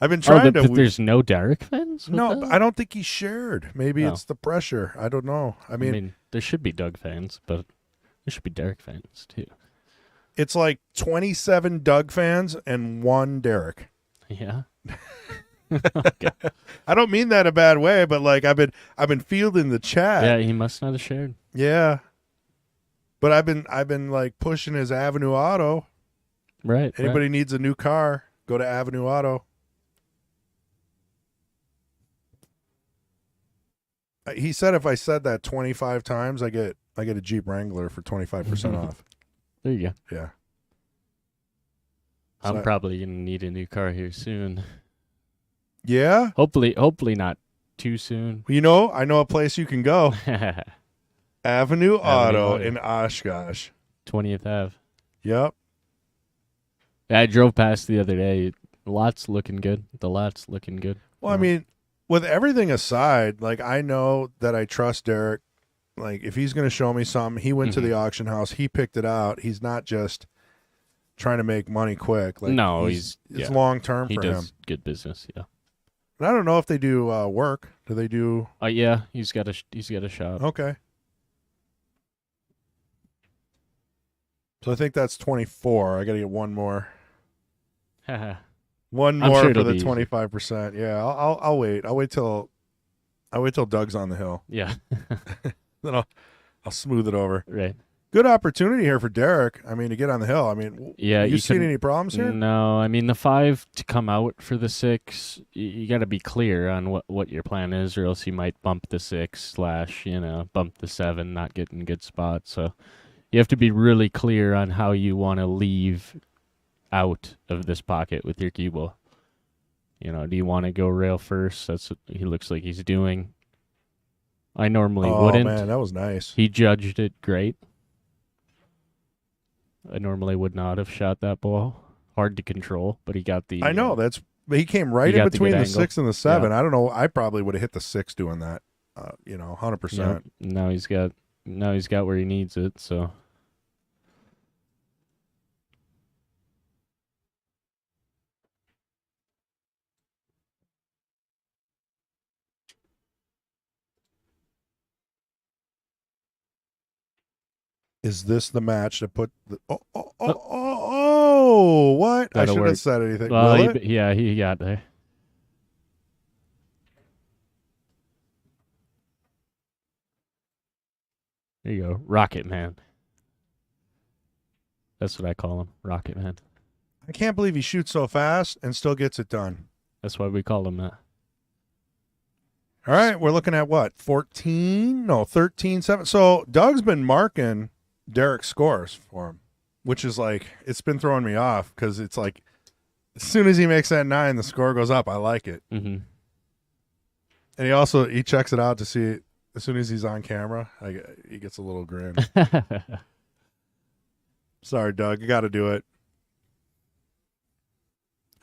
I've been trying to. There's no Derrick fans? No, with but that? I don't think he shared. Maybe No. it's the pressure. I don't know. I mean, there should be Doug fans, but there should be Derrick fans too. it's like 27 Doug fans and 1 Derrick. Yeah. Okay. I don't mean that in a bad way, but like I've been fielding the chat. Yeah, he must not have shared. Yeah. But I've been like pushing his Avenue Auto. Right. Anybody needs a new car, go to Avenue Auto. He said if I said that 25 times, I get a Jeep Wrangler for 25% off. There you go. Yeah. I'm So- probably gonna need a new car here soon. Yeah. Hopefully not too soon. You know, I know a place you can go. Avenue Auto Auto. in Oshkosh. 20th Ave. Yep. Yeah, I drove past the other day. The lot's looking good. Well, I mean, with everything aside, like I know that I trust Derrick. Like if he's going to show me something, he went to the auction house, he picked it out. He's not just trying to make money quick. Like No, it's yeah. long term he for does him. good business. Yeah. And I don't know if they do work. Do they do? Yeah, he's got a shop. Okay. So I think that's 24. I got to get one more. One I'm more sure for it'll the be easy. 25%. Yeah, I'll wait. I'll wait till Doug's on the hill. Yeah. Then I'll smooth it over. Right. Good opportunity here for Derrick. I mean, to get on the hill. I mean, Yeah, you seen couldn't- any problems here? No, I mean the 5 to come out for the 6. You got to be clear on what your plan is, or else you might bump the 6 / bump the 7, not get in good spots. So you have to be really clear on how you want to leave out of this pocket with your cue ball. Do you want to go rail first? That's what he looks like he's doing. I normally Oh wouldn't. man, that was nice. He judged it great. I normally would not have shot that ball. Hard to control, but he got the. I know but he came right He in got the between good the angle. 6 and the 7. I don't know. I probably would have hit the 6 doing that. 100%. Yeah, now he's got where he needs it. So Is this the match to put the? Oh! What? I That'll should work. have said anything. well, Will it? he got there. There you go, Rocket Man. That's what I call him, Rocket Man. I can't believe he shoots so fast and still gets it done. That's why we call him that. All right, we're looking at what? 14? No, 13, 7. So Doug's been marking Derrick's scores for him, which is like, it's been throwing me off because it's like, as soon as he makes that 9, the score goes up. I like it. Mm-hmm. And he checks it out to see, as soon as he's on camera, he gets a little grin. Sorry, Doug, you got to do it.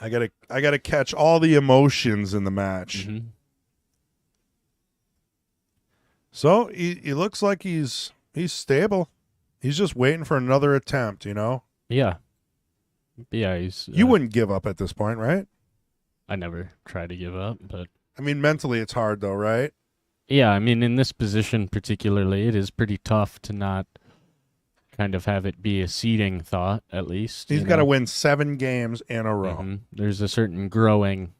I gotta catch all the emotions in the match. Mm-hmm. So he looks like he's stable. He's just waiting for another attempt, Yeah. He's. You wouldn't give up at this point, right? I never try to give up, but I mean, mentally it's hard though, right? yeah, I mean, in this position particularly, it is pretty tough to not kind of have it be a seeding thought, at least. He's got to win 7 games in a row. Mhm. There's a certain growing,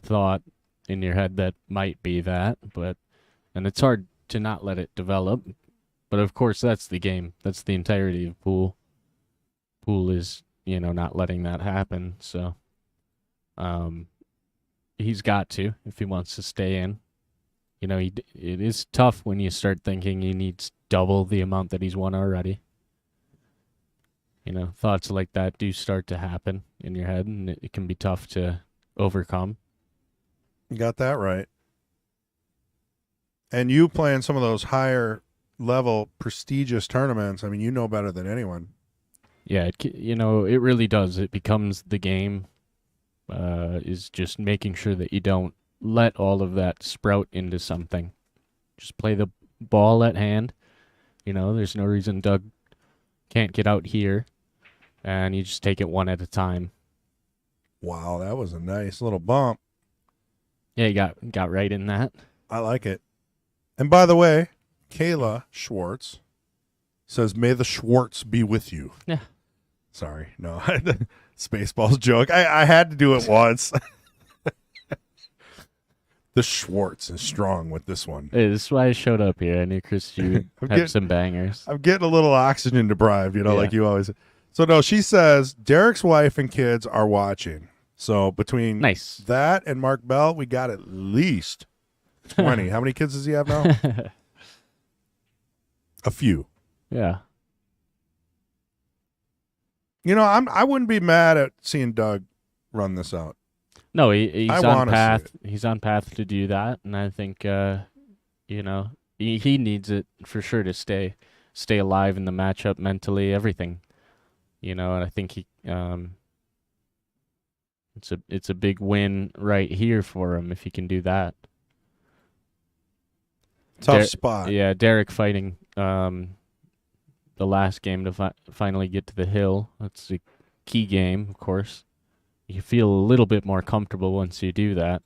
thought in your head that might be that, and it's hard to not let it develop. But of course, that's the game. That's the entirety of pool. Pool is, not letting that happen. So, he's got to if he wants to stay in. It is tough when you start thinking he needs double the amount that he's won already. Thoughts like that do start to happen in your head, and it can be tough to overcome. You got that right. And you playing some of those higher level prestigious tournaments, I mean, you know better than anyone. Yeah, it really does. It becomes the game, is just making sure that you don't let all of that sprout into something. Just play the ball at hand. There's no reason Doug can't get out here, and you just take it one at a time. Wow, that was a nice little bump. Yeah, you got right in that. I like it. And by the way, Kayla Schwartz says, "May the Schwartz be with you." Yeah. Sorry, no, Spaceballs joke. I had to do it once. The Schwartz is strong with this one. Hey, this is why I showed up here. I knew Chris, you would have some bangers. I'm getting a little oxygen deprived, Yeah. like you always. So no, she says Derrick's wife and kids are watching. So between Nice. that and Mark Bell, we got at least 20. How many kids does he have now? A few. Yeah. I wouldn't be mad at seeing Doug run this out. No, he's I on wanna see path. it. He's on path to do that, and I think he needs it for sure to stay alive in the matchup mentally, everything. And I think it's a big win right here for him if he can do that. Tough spot. Yeah, Derrick fighting the last game to finally get to the hill. That's a key game, of course. You feel a little bit more comfortable once you do that.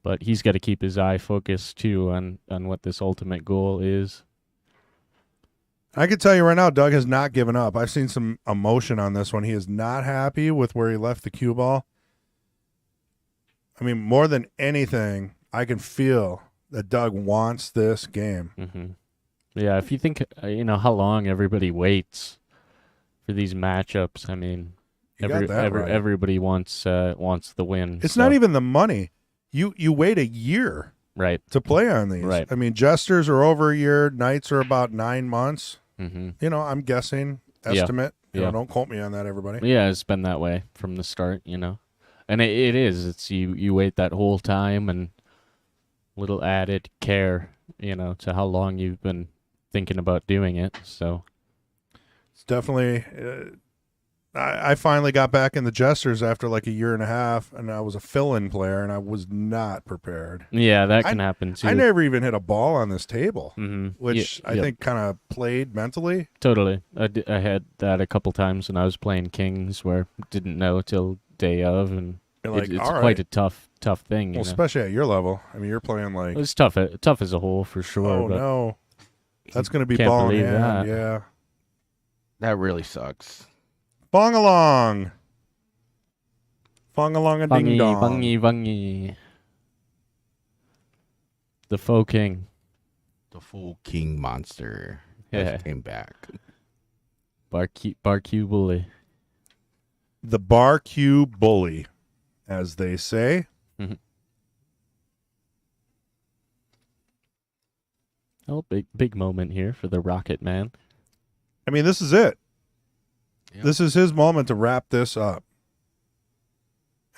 But he's got to keep his eye focused, too, on what this ultimate goal is. I can tell you right now, Doug has not given up. I've seen some emotion on this one. He is not happy with where he left the cue ball. I mean, more than anything, I can feel that Doug wants this game. Mm-hmm. Yeah, if you think, how long everybody waits for these matchups, I mean, You got that right. everybody wants the win. It's so- not even the money. You wait a year right. to play on these. Right. I mean, jesters are over a year. Knights are about 9 months. Mm-hmm. I'm guessing, Yeah. estimate. Yeah. Don't quote me on that, everybody. Yeah, it's been that way from the start, and it is. It's you wait that whole time and little added care, to how long you've been thinking about doing it. So It's definitely. I finally got back in the jesters after like a year and a half, and I was a fill-in player, and I was not prepared. yeah, that can happen too. I never even hit a ball on this table, Mm-hmm. which I think kind of played mentally. Totally. I had that a couple times when I was playing Kings, where didn't know till day of, and You're like, it's all right. quite a tough thing. Well, especially at your level. I mean, you're playing like, It's tough as a whole for sure. oh but no, that's going to be Can't ball in believe hand. that. Yeah, That really sucks. bong along, a ding dong. Bungy. The faux king. The full king monster Yeah. has came back. Barq bully. The bar Q bully, as they say. Oh, big moment here for the Rocket Man. I mean, this is it. Yep. This is his moment to wrap this up,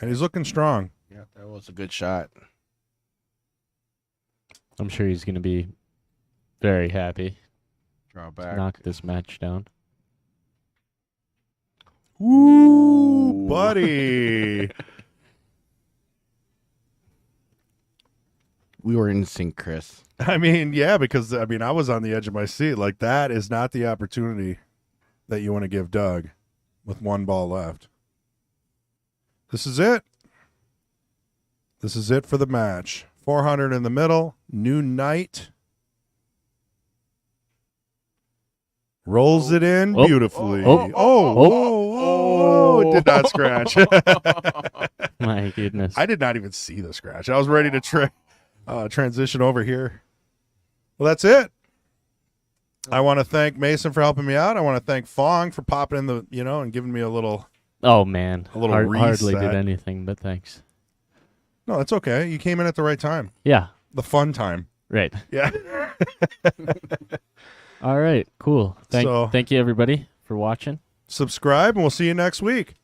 and he's looking strong. Yeah, that was a good shot. I'm sure he's going to be very happy Draw to back. knock this match down. Ooh, buddy. We were in sync, Chris. I mean, yeah, because I was on the edge of my seat. Like, that is not the opportunity that you want to give Doug with one ball left. This is it. This is it for the match. 400 in the middle. New Knight. Rolls it in Oh. beautifully. Oh. Oh. Did not scratch. My goodness. I did not even see the scratch. I was ready to transition over here. Well, that's it. I want to thank Mason for helping me out. I want to thank Fong for popping in the, and giving me a little. Oh, man. A little hardly reset. did anything, but thanks. No, it's okay. You came in at the right time. Yeah. The fun time. Right. Yeah. All right. Cool. So- Thank you, everybody, for watching. Subscribe, and we'll see you next week.